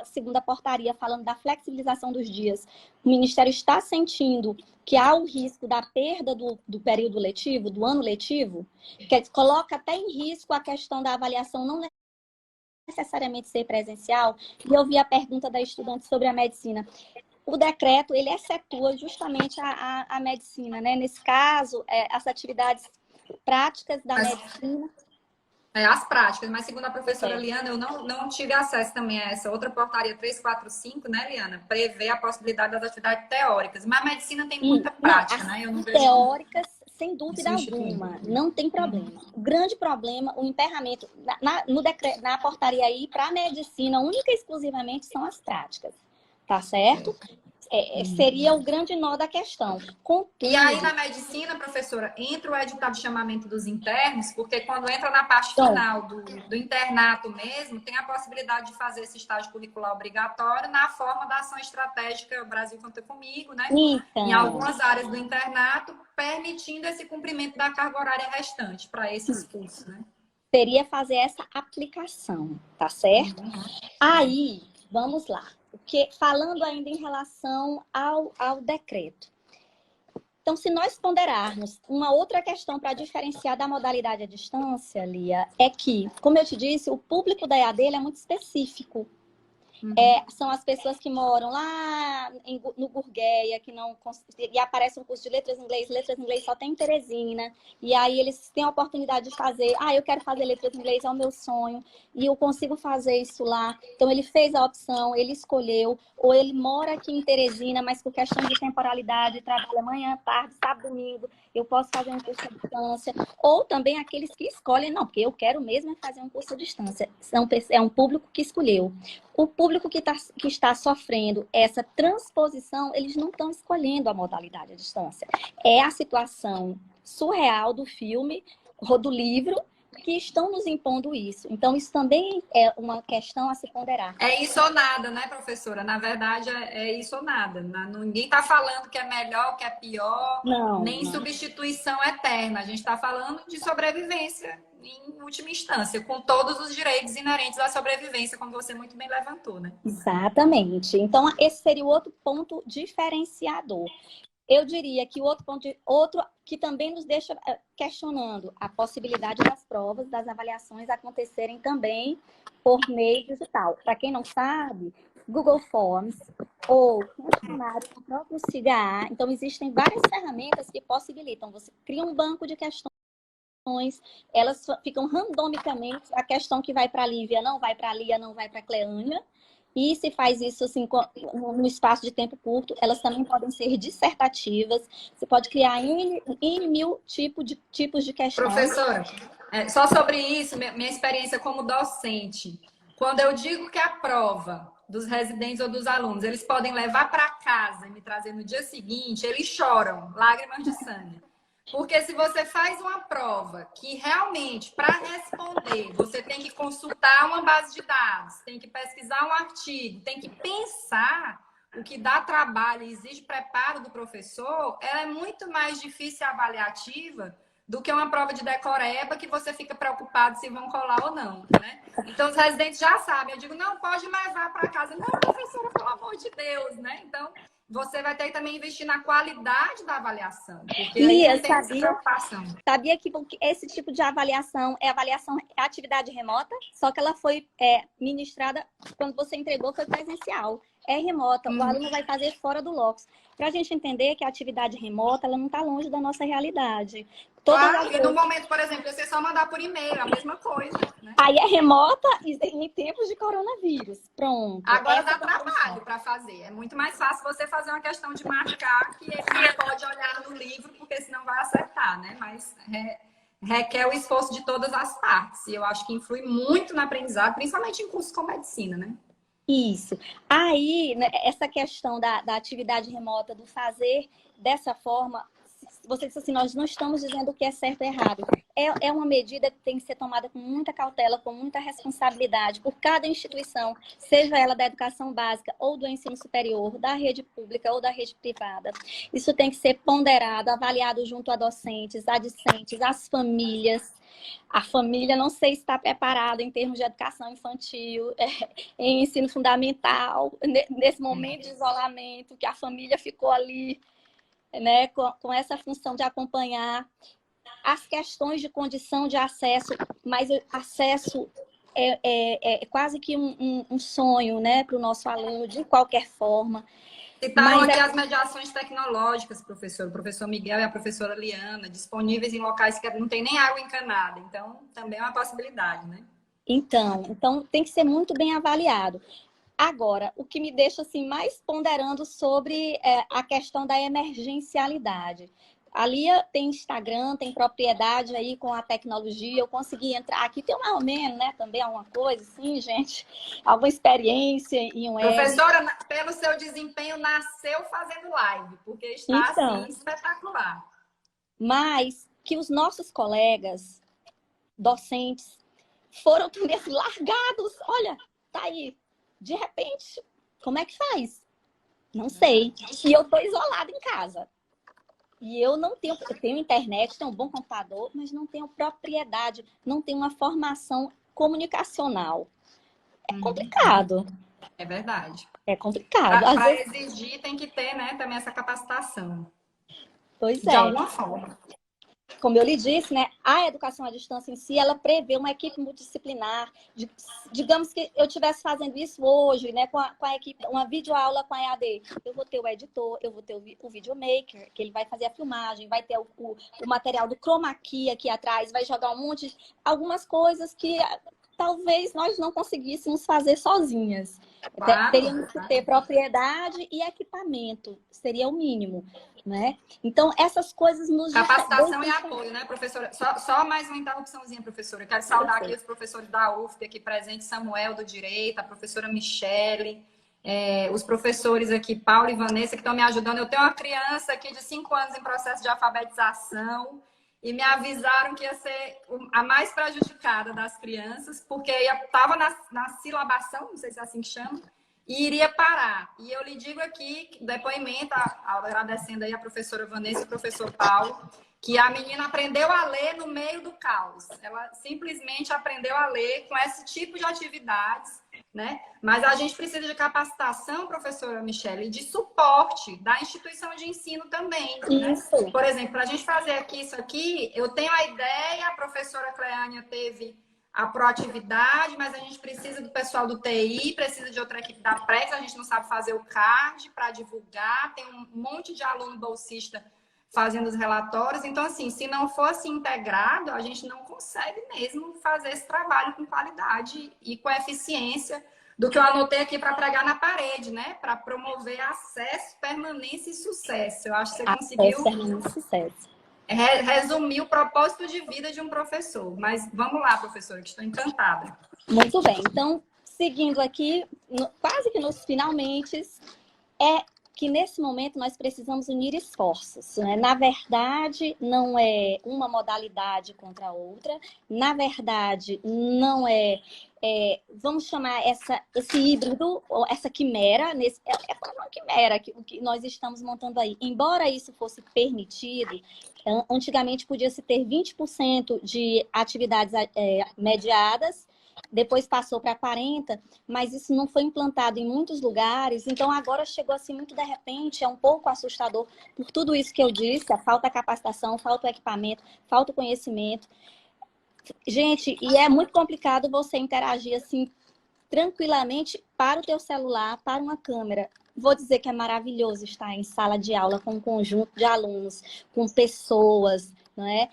segunda portaria falando da flexibilização dos dias, o Ministério está sentindo que há o risco da perda do período letivo, do ano letivo, que coloca até em risco a questão da avaliação não necessariamente ser presencial. E eu vi a pergunta da estudante sobre a medicina. O decreto, ele excetua justamente a medicina, né? Nesse caso, as atividades práticas da medicina As práticas, mas segundo a professora É. Liana, eu não tive acesso também a essa outra portaria 345, né, Liana? Prevê a possibilidade das atividades teóricas. Mas a medicina tem muita Não, prática, né? Eu não as vejo teóricas, sem isso dúvida instituído. alguma, não tem problema. O grande problema, o emperramento, na portaria aí, para a medicina, única e exclusivamente são as práticas, tá certo? Seria o grande nó da questão. E aí, Contudo, na medicina, professora, entra o edital de chamamento dos internos, porque quando entra na parte então, final do internato mesmo, tem a possibilidade de fazer esse estágio curricular obrigatório na forma da ação estratégica Brasil Conta Comigo, né? Em então, algumas áreas do internato, permitindo esse cumprimento da carga horária restante para esses cursos, né? seria fazer essa aplicação, tá certo? Aí, vamos lá. Falando ainda em relação ao decreto. Então, se nós ponderarmos uma outra questão para diferenciar da modalidade à distância, Lia, é que, como eu te disse, o público da EAD ele é muito específico. São as pessoas que moram lá no Gurgueia, que não e aparece um curso de letras em inglês só tem em Teresina, e aí eles têm a oportunidade de fazer, eu quero fazer letras em inglês, é o meu sonho, e eu consigo fazer isso lá. Então ele fez a opção, ele escolheu, ou ele mora aqui em Teresina, mas por questão de temporalidade, trabalha manhã, tarde, sábado, domingo, eu posso fazer um curso à distância, ou também aqueles que escolhem, não, porque eu quero mesmo é fazer um curso à distância. É um público que escolheu. O público que está sofrendo essa transposição, eles não estão escolhendo a modalidade à distância. É a situação surreal do filme, ou do livro, que estão nos impondo isso. Então, isso também é uma questão a se ponderar. É isso ou nada, né, professora? Na verdade, é isso ou nada. Ninguém está falando que é melhor, que é pior, nem Não. substituição eterna. A gente está falando de sobrevivência, em última instância, com todos os direitos inerentes à sobrevivência, como você muito bem levantou, né? Exatamente. Então, esse seria o outro ponto diferenciador. Eu diria que o outro que também nos deixa questionando a possibilidade das provas, das avaliações acontecerem também por meio digital. Para quem não sabe, Google Forms ou questionário do próprio CIGA. Então, existem várias ferramentas que possibilitam. Você cria um banco de questões, elas ficam randomicamente, a questão que vai para a Lívia não vai para a Lia, não vai para a Cleânia. E se faz isso assim, no espaço de tempo curto, elas também podem ser dissertativas. Você pode criar N mil tipos de questões. Professora, só sobre isso, minha experiência como docente. Quando eu digo que a prova dos residentes ou dos alunos, eles podem levar para casa e me trazer no dia seguinte, eles choram, lágrimas de sangue. Porque se você faz uma prova que realmente, para responder, você tem que consultar uma base de dados, tem que pesquisar um artigo, tem que pensar, o que dá trabalho e exige preparo do professor, ela é muito mais difícil e avaliativa do que uma prova de decoreba que você fica preocupado se vão colar ou não, né? Então, os residentes já sabem. Eu digo, não, pode levar para casa. Não, professora, pelo amor de Deus, né? Então, você vai ter que também investir na qualidade da avaliação, porque aí não tem essa preocupação. Sabia que esse tipo de avaliação é atividade remota, só que ela foi ministrada quando você entregou, foi presencial. É remota, o aluno vai fazer fora do LOCS. Para a gente entender que a atividade remota ela não está longe da nossa realidade. Claro, e no momento, por exemplo, você só mandar por e-mail, a mesma coisa. Né? Aí é remota em tempos de coronavírus. Pronto. Agora dá trabalho para fazer. É muito mais fácil você fazer uma questão de marcar que ele não pode olhar no livro, porque senão vai acertar, né? Mas requer o esforço de todas as partes. E eu acho que influi muito no aprendizado, principalmente em cursos com medicina, né? Isso. Aí, né, essa questão da atividade remota, do fazer dessa forma, você disse assim, nós não estamos dizendo o que é certo ou errado. É uma medida que tem que ser tomada com muita cautela, com muita responsabilidade por cada instituição, seja ela da educação básica ou do ensino superior, da rede pública ou da rede privada. Isso tem que ser ponderado, avaliado junto a docentes, a discentes, às famílias. A família, não sei se está preparada em termos de educação infantil, em ensino fundamental, nesse momento de isolamento, que a família ficou ali, né, com essa função de acompanhar as questões de condição de acesso, mas acesso é quase que um sonho, né, para o nosso aluno, de qualquer forma. Citaram aqui as mediações tecnológicas, professor. O professor Miguel e a professora Liana, disponíveis em locais que não tem nem água encanada. Então, também é uma possibilidade, né? Então tem que ser muito bem avaliado. Agora, o que me deixa assim mais ponderando sobre a questão da emergencialidade. A Lia tem Instagram, tem propriedade aí com a tecnologia, eu consegui entrar aqui, tem mais ou menos, né, também alguma coisa assim, gente, alguma experiência em web. Professora, pelo seu desempenho, nasceu fazendo live, porque está, assim, espetacular. Mas que os nossos colegas docentes foram também assim, largados, olha, tá aí, de repente, como é que faz? Não sei. E eu tô isolada em casa. E eu tenho internet, tenho um bom computador, mas não tenho propriedade, não tenho uma formação comunicacional. É complicado. É verdade. É complicado. Para exigir, tem que ter, né, também essa capacitação. Pois é. De alguma forma. Como eu lhe disse, né, a educação à distância em si, ela prevê uma equipe multidisciplinar. Digamos que eu estivesse fazendo isso hoje, né, com a equipe, uma videoaula com a EAD. Eu vou ter o editor, eu vou ter o videomaker, que ele vai fazer a filmagem, vai ter o material do chroma key aqui atrás, vai jogar algumas coisas que talvez nós não conseguíssemos fazer sozinhas. Claro. Teríamos que ter propriedade e equipamento, seria o mínimo. Né? Então, essas coisas nos... Capacitação e apoio, né, professora? Só mais uma interrupçãozinha, professora. Eu quero saudar aqui os professores da UFT aqui presentes, Samuel do Direito, a professora Michele, os professores aqui, Paulo e Vanessa, que estão me ajudando. Eu tenho uma criança aqui de 5 anos em processo de alfabetização e me avisaram que ia ser a mais prejudicada das crianças, porque estava na silabação, não sei se é assim que chama, e iria parar. E eu lhe digo aqui, depoimento, agradecendo aí a professora Vanessa e o professor Paulo, que a menina aprendeu a ler no meio do caos. Ela simplesmente aprendeu a ler com esse tipo de atividades, né? Mas a gente precisa de capacitação, professora Michele, e de suporte da instituição de ensino também. Né? Por exemplo, para a gente fazer isso aqui, eu tenho a ideia, a professora Cleânia teve a proatividade, mas a gente precisa do pessoal do TI, precisa de outra equipe da Prex, a gente não sabe fazer o card para divulgar, tem um monte de aluno bolsista fazendo os relatórios. Então, assim, se não fosse integrado, a gente não consegue mesmo fazer esse trabalho com qualidade e com eficiência do que eu anotei aqui para pregar na parede, né? Para promover acesso, permanência e sucesso. Eu acho que você conseguiu resumir o propósito de vida de um professor. Mas vamos lá, professora, que estou encantada. Muito bem. Então, seguindo aqui, quase que nos finalmente, é que nesse momento nós precisamos unir esforços. Né? Na verdade, não é uma modalidade contra a outra. Na verdade, não vamos chamar esse híbrido, ou essa quimera, é uma quimera que nós estamos montando aí. Embora isso fosse permitido, antigamente podia-se ter 20% de atividades mediadas, depois passou para 40%, mas isso não foi implantado em muitos lugares, então agora chegou assim muito de repente, é um pouco assustador por tudo isso que eu disse, a falta de capacitação, falta de equipamento, falta de conhecimento. Gente, e é muito complicado você interagir assim tranquilamente para o teu celular, para uma câmera. Vou dizer que é maravilhoso estar em sala de aula com um conjunto de alunos, com pessoas, não é?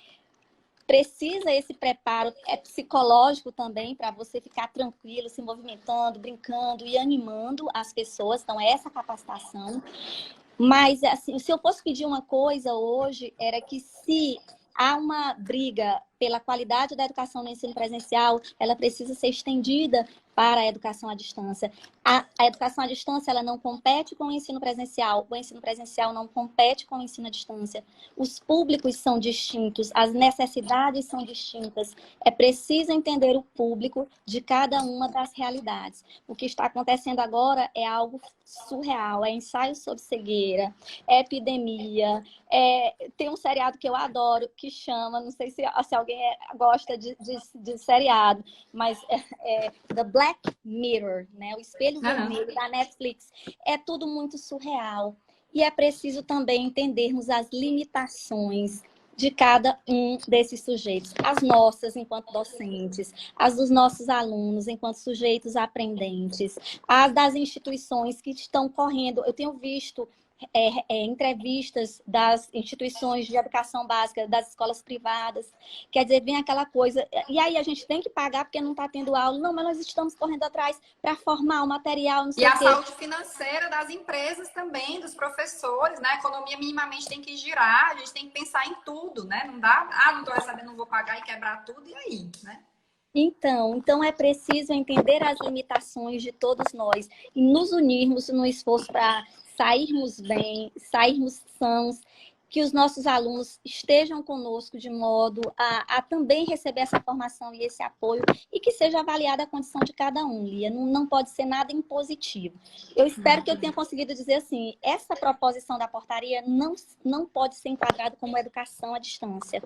Precisa esse preparo psicológico também para você ficar tranquilo, se movimentando, brincando e animando as pessoas. Então, essa capacitação. Mas, assim, se eu fosse pedir uma coisa hoje, era que se há uma briga pela qualidade da educação no ensino presencial, ela precisa ser estendida para a educação à distância. A educação à distância, ela não compete com o ensino presencial não compete com o ensino à distância. Os públicos são distintos, as necessidades são distintas. É preciso entender o público de cada uma das realidades. O que está acontecendo agora é algo surreal, é ensaio sobre cegueira, é epidemia, tem um seriado que eu adoro, que chama, não sei se alguém gosta de seriado, mas The Black Mirror, né? O espelho vermelho da Netflix. É tudo muito surreal. E é preciso também entendermos as limitações de cada um desses sujeitos. As nossas, enquanto docentes, as dos nossos alunos, enquanto sujeitos aprendentes, as das instituições que estão correndo. Eu tenho visto entrevistas das instituições de educação básica, das escolas privadas, quer dizer, vem aquela coisa, e aí a gente tem que pagar porque não está tendo aula, não, mas nós estamos correndo atrás para formar o material, não sei o quê. E a saúde financeira das empresas também, dos professores, né? A economia minimamente tem que girar, a gente tem que pensar em tudo, né? Não dá, não estou recebendo, não vou pagar e quebrar tudo, e aí, né? Então é preciso entender as limitações de todos nós e nos unirmos no esforço para sairmos bem, sairmos sãos, que os nossos alunos estejam conosco de modo a também receber essa formação e esse apoio e que seja avaliada a condição de cada um, Lia. Não pode ser nada impositivo. Eu espero que eu tenha conseguido dizer assim, essa proposição da portaria não pode ser enquadrada como educação à distância.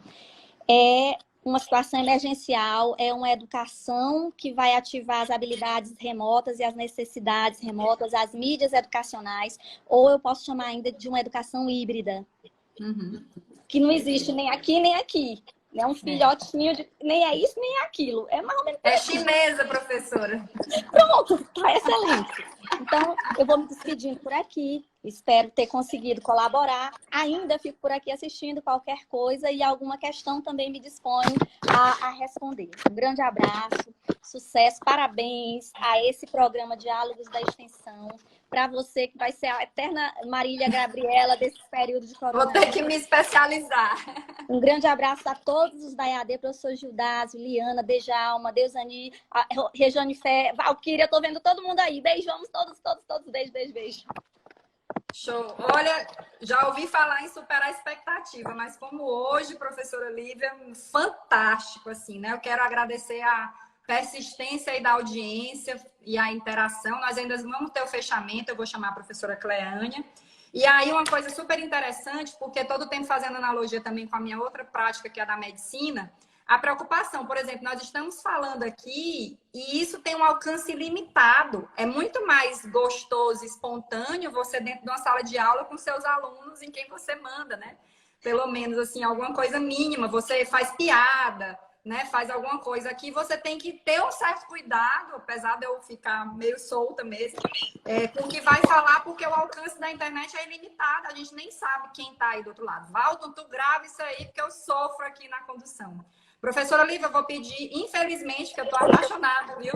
É uma situação emergencial, é uma educação que vai ativar as habilidades remotas e as necessidades remotas, as mídias educacionais, ou eu posso chamar ainda de uma educação híbrida, que não existe nem aqui nem aqui. É um filhotinho de nem é isso nem é aquilo. É mais ou menos. É chinesa, professora. Pronto, tá excelente. Então, eu vou me despedindo por aqui. Espero ter conseguido colaborar. Ainda fico por aqui assistindo qualquer coisa e alguma questão também me disponho a responder. Um grande abraço, sucesso, parabéns a esse programa Diálogos da Extensão. Para você que vai ser a eterna Marília Gabriela desse período de coronavírus. Vou ter que me especializar. Um grande abraço a todos os da EAD, professor Gildásio, Liana, Dejalma, Deusani, Rejane Fé, Valquíria, eu tô vendo todo mundo aí. Beijamos todos. Beijo. Show. Olha, já ouvi falar em superar a expectativa, mas como hoje, professora Lívia, fantástico, assim, né? Eu quero agradecer a persistência aí da audiência e a interação. Nós ainda vamos ter o fechamento, eu vou chamar a professora Cleânia. E aí uma coisa super interessante, porque todo o tempo fazendo analogia também com a minha outra prática, que é a da medicina, a preocupação, por exemplo, nós estamos falando aqui e isso tem um alcance limitado. É muito mais gostoso, espontâneo você dentro de uma sala de aula com seus alunos em quem você manda, né? Pelo menos assim, alguma coisa mínima. Você faz piada, né? Faz alguma coisa aqui. Você tem que ter um certo cuidado, apesar de eu ficar meio solta mesmo, com o que vai falar, porque o alcance da internet é ilimitado. A gente nem sabe quem está aí do outro lado. Valton, tu grava isso aí, porque eu sofro aqui na condução. Professora Lívia, eu vou pedir, infelizmente, que eu estou apaixonada, viu?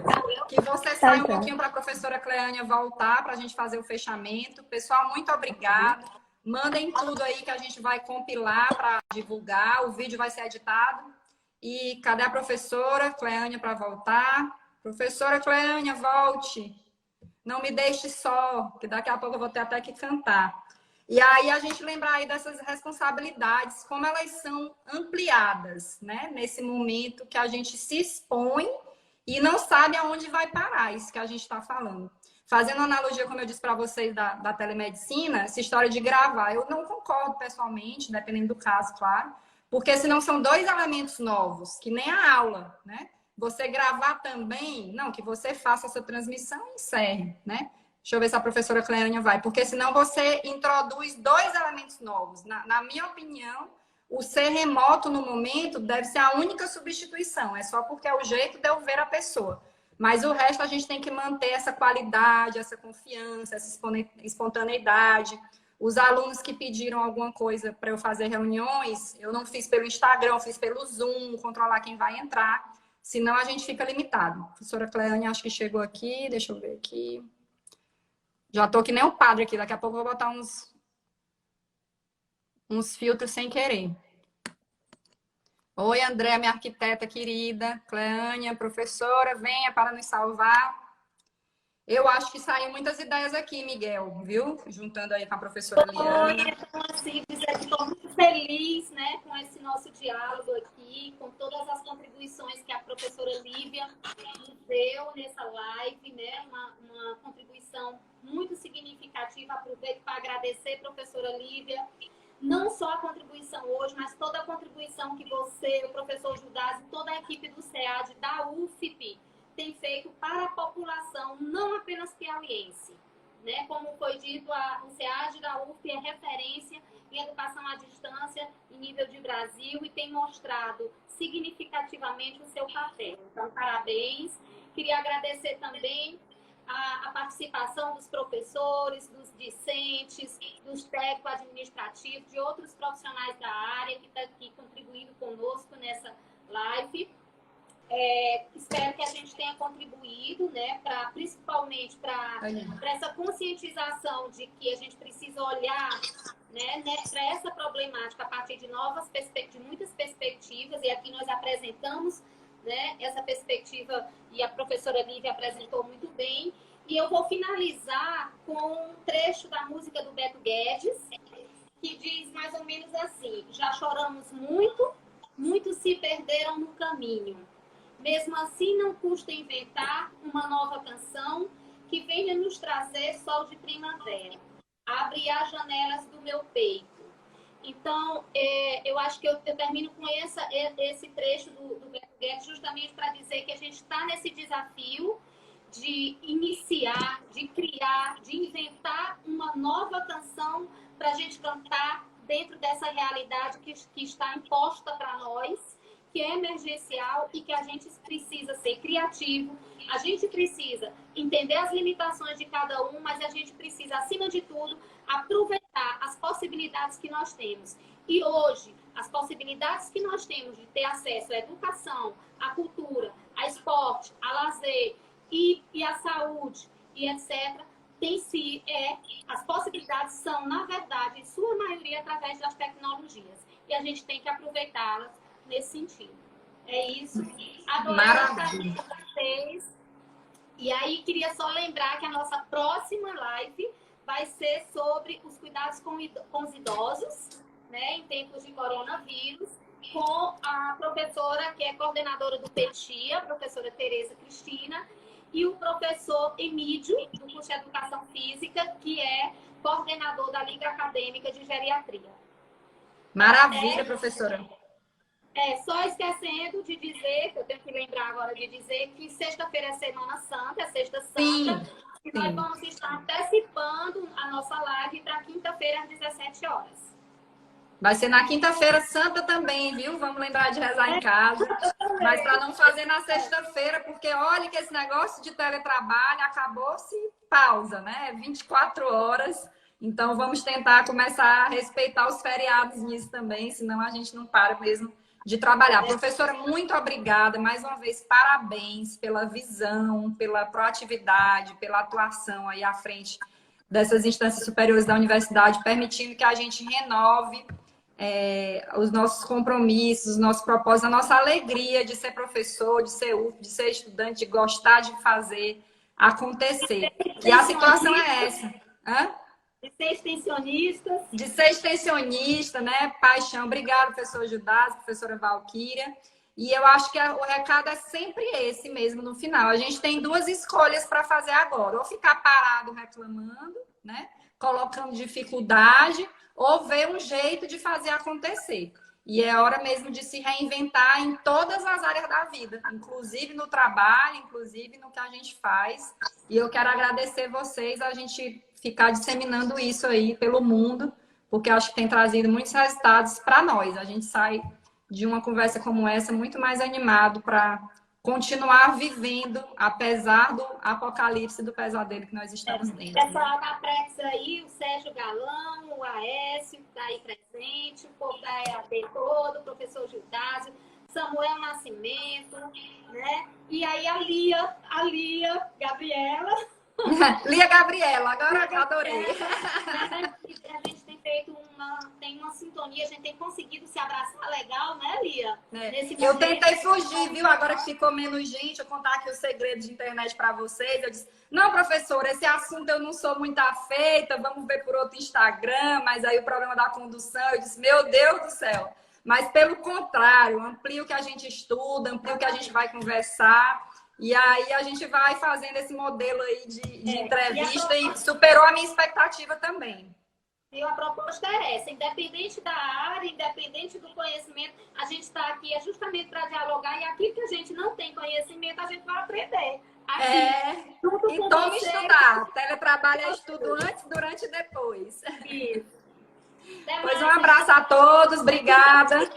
Que você saia um pouquinho para a professora Cleânia voltar para a gente fazer o fechamento. Pessoal, muito obrigada. Mandem tudo aí que a gente vai compilar para divulgar. O vídeo vai ser editado. E cadê a professora Cleânia para voltar? Professora Cleânia, volte. Não me deixe só, que daqui a pouco eu vou ter até que cantar. E aí a gente lembrar aí dessas responsabilidades, como elas são ampliadas, né? Nesse momento que a gente se expõe e não sabe aonde vai parar, isso que a gente está falando. Fazendo analogia, como eu disse para vocês, da telemedicina, essa história de gravar, eu não concordo pessoalmente, dependendo do caso, claro, porque senão são dois elementos novos, que nem a aula, né? Você gravar também, não, que você faça essa transmissão e encerre, né? Deixa eu ver se a professora Cleânia vai, porque senão você introduz dois elementos novos. Na minha opinião, o ser remoto no momento deve ser a única substituição. É só porque é o jeito de eu ver a pessoa. Mas o resto a gente tem que manter essa qualidade, essa confiança, essa espontaneidade. Os alunos que pediram alguma coisa para eu fazer reuniões, eu não fiz pelo Instagram, eu fiz pelo Zoom, controlar quem vai entrar. Senão a gente fica limitado. A professora Cleânia acho que chegou aqui, deixa eu ver aqui. Já tô que nem o padre aqui, daqui a pouco eu vou botar uns filtros sem querer. Oi, Andréa, minha arquiteta querida. Cleânia, professora, venha para nos salvar. Eu acho que saíram muitas ideias aqui, Miguel, viu? Juntando aí com a professora Liana. Então, assim, estou muito feliz, né, com esse nosso diálogo aqui, com todas as contribuições que a professora Lívia nos deu nessa live, né, uma contribuição muito significativa. Aproveito para agradecer, professora Lívia, não só a contribuição hoje, mas toda a contribuição que você, o professor Judás e toda a equipe do SEAD, da UFP, tem feito para a população, não apenas piauiense, né? Como foi dito, o SEAD da UF é referência em educação à distância em nível de Brasil e tem mostrado significativamente o seu papel. Então, parabéns. Queria agradecer também a participação dos professores, dos discentes, dos técnicos administrativos, de outros profissionais da área que estão aqui contribuindo conosco nessa live. Espero que a gente tenha contribuído, né, principalmente para essa conscientização de que a gente precisa olhar, né, para essa problemática a partir de de muitas perspectivas, e aqui nós apresentamos, né, essa perspectiva, e a professora Lívia apresentou muito bem. E eu vou finalizar com um trecho da música do Beto Guedes, que diz mais ou menos assim: já choramos muito, muitos se perderam no caminho. Mesmo assim, não custa inventar uma nova canção que venha nos trazer sol de primavera. Abre as janelas do meu peito. Então, eu acho que eu termino com esse trecho do Beto Guedes justamente para dizer que a gente está nesse desafio de iniciar, de criar, de inventar uma nova canção para a gente cantar dentro dessa realidade que está imposta para nós, que é emergencial e que a gente precisa ser criativo, a gente precisa entender as limitações de cada um, mas a gente precisa, acima de tudo, aproveitar as possibilidades que nós temos. E hoje, as possibilidades que nós temos de ter acesso à educação, à cultura, a esporte, a lazer e a saúde e etc., as possibilidades são, na verdade, em sua maioria, através das tecnologias. E a gente tem que aproveitá-las nesse sentido. É isso. Adorei estar com vocês. E aí, queria só lembrar que a nossa próxima live vai ser sobre os cuidados com os idosos, né, em tempos de coronavírus, com a professora que é coordenadora do PETIA, a professora Tereza Cristina, e o professor Emídio, do curso de Educação Física, que é coordenador da Liga Acadêmica de Geriatria. Maravilha, professora. Só esquecendo de dizer, que eu tenho que lembrar agora de dizer, que sexta-feira é Semana Santa, é Sexta Santa, e nós vamos estar antecipando a nossa live para quinta-feira, às 17 horas. Vai ser na quinta-feira santa também, viu? Vamos lembrar de rezar em casa. Mas para não fazer na sexta-feira, porque olha que esse negócio de teletrabalho acabou-se pausa, né? 24 horas. Então vamos tentar começar a respeitar os feriados nisso também, senão a gente não para mesmo de trabalhar. Professora, muito obrigada. Mais uma vez, parabéns pela visão, pela proatividade, pela atuação aí à frente dessas instâncias superiores da universidade, permitindo que a gente renove os nossos compromissos, os nossos propósitos, a nossa alegria de ser professor, de ser UF, de ser estudante, de gostar de fazer acontecer. E a situação é essa. De ser extensionista. De ser extensionista, né? Paixão. Obrigada, professor Judas, professora Valquíria. E eu acho que o recado é sempre esse mesmo no final. A gente tem duas escolhas para fazer agora. Ou ficar parado reclamando, né? Colocando dificuldade, ou ver um jeito de fazer acontecer. E é hora mesmo de se reinventar em todas as áreas da vida, inclusive no trabalho, inclusive no que a gente faz. E eu quero agradecer vocês, a gente ficar disseminando isso aí pelo mundo, porque eu acho que tem trazido muitos resultados para nós. A gente sai de uma conversa como essa muito mais animado para continuar vivendo, apesar do apocalipse, do pesadelo que nós estamos dentro. O pessoal da Prex aí, o Sérgio Galão, o Aécio, que está aí presente, o povo da EAD todo, o professor Gildásio, Samuel Nascimento, né? E aí a Lia Gabriela. Lia Gabriela, agora eu adorei. A gente tem feito uma sintonia, a gente tem conseguido se abraçar legal, né, Lia? Eu tentei fugir, viu? Agora que ficou menos gente, eu contar aqui os segredos de internet para vocês. Eu disse, não, professora, esse assunto eu não sou muito afeita, vamos ver por outro Instagram, mas aí o problema da condução, eu disse, meu Deus do céu. Mas pelo contrário, amplia o que a gente estuda, amplia o que a gente vai conversar. E aí a gente vai fazendo esse modelo aí de entrevista e superou a minha expectativa também. E a proposta é essa, independente da área, independente do conhecimento, a gente está aqui justamente para dialogar e aquilo que a gente não tem conhecimento, a gente vai aprender aqui, junto E com tome você. estudar. Teletrabalho é estudo antes, durante e depois. Isso. Até Pois mais, um abraço a todos. Obrigada.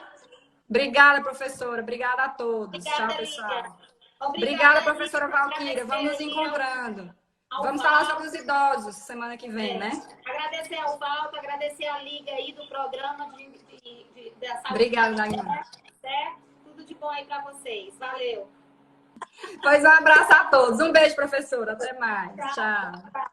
Obrigada, professora. Obrigada a todos. Tchau, Obrigada, pessoal. Lívia. Obrigada, Obrigada, professora Lívia. Valquíria. Vamos nos Agradecer encontrando. ao Vamos falar Val. sobre os idosos semana que vem, né? Agradecer ao Valto, agradecer a Liga aí do programa da saúde. Obrigada, Dagmar. Certo? Tudo de bom aí para vocês. Valeu. Pois um abraço a todos. Um beijo, professora. Até mais. Tchau.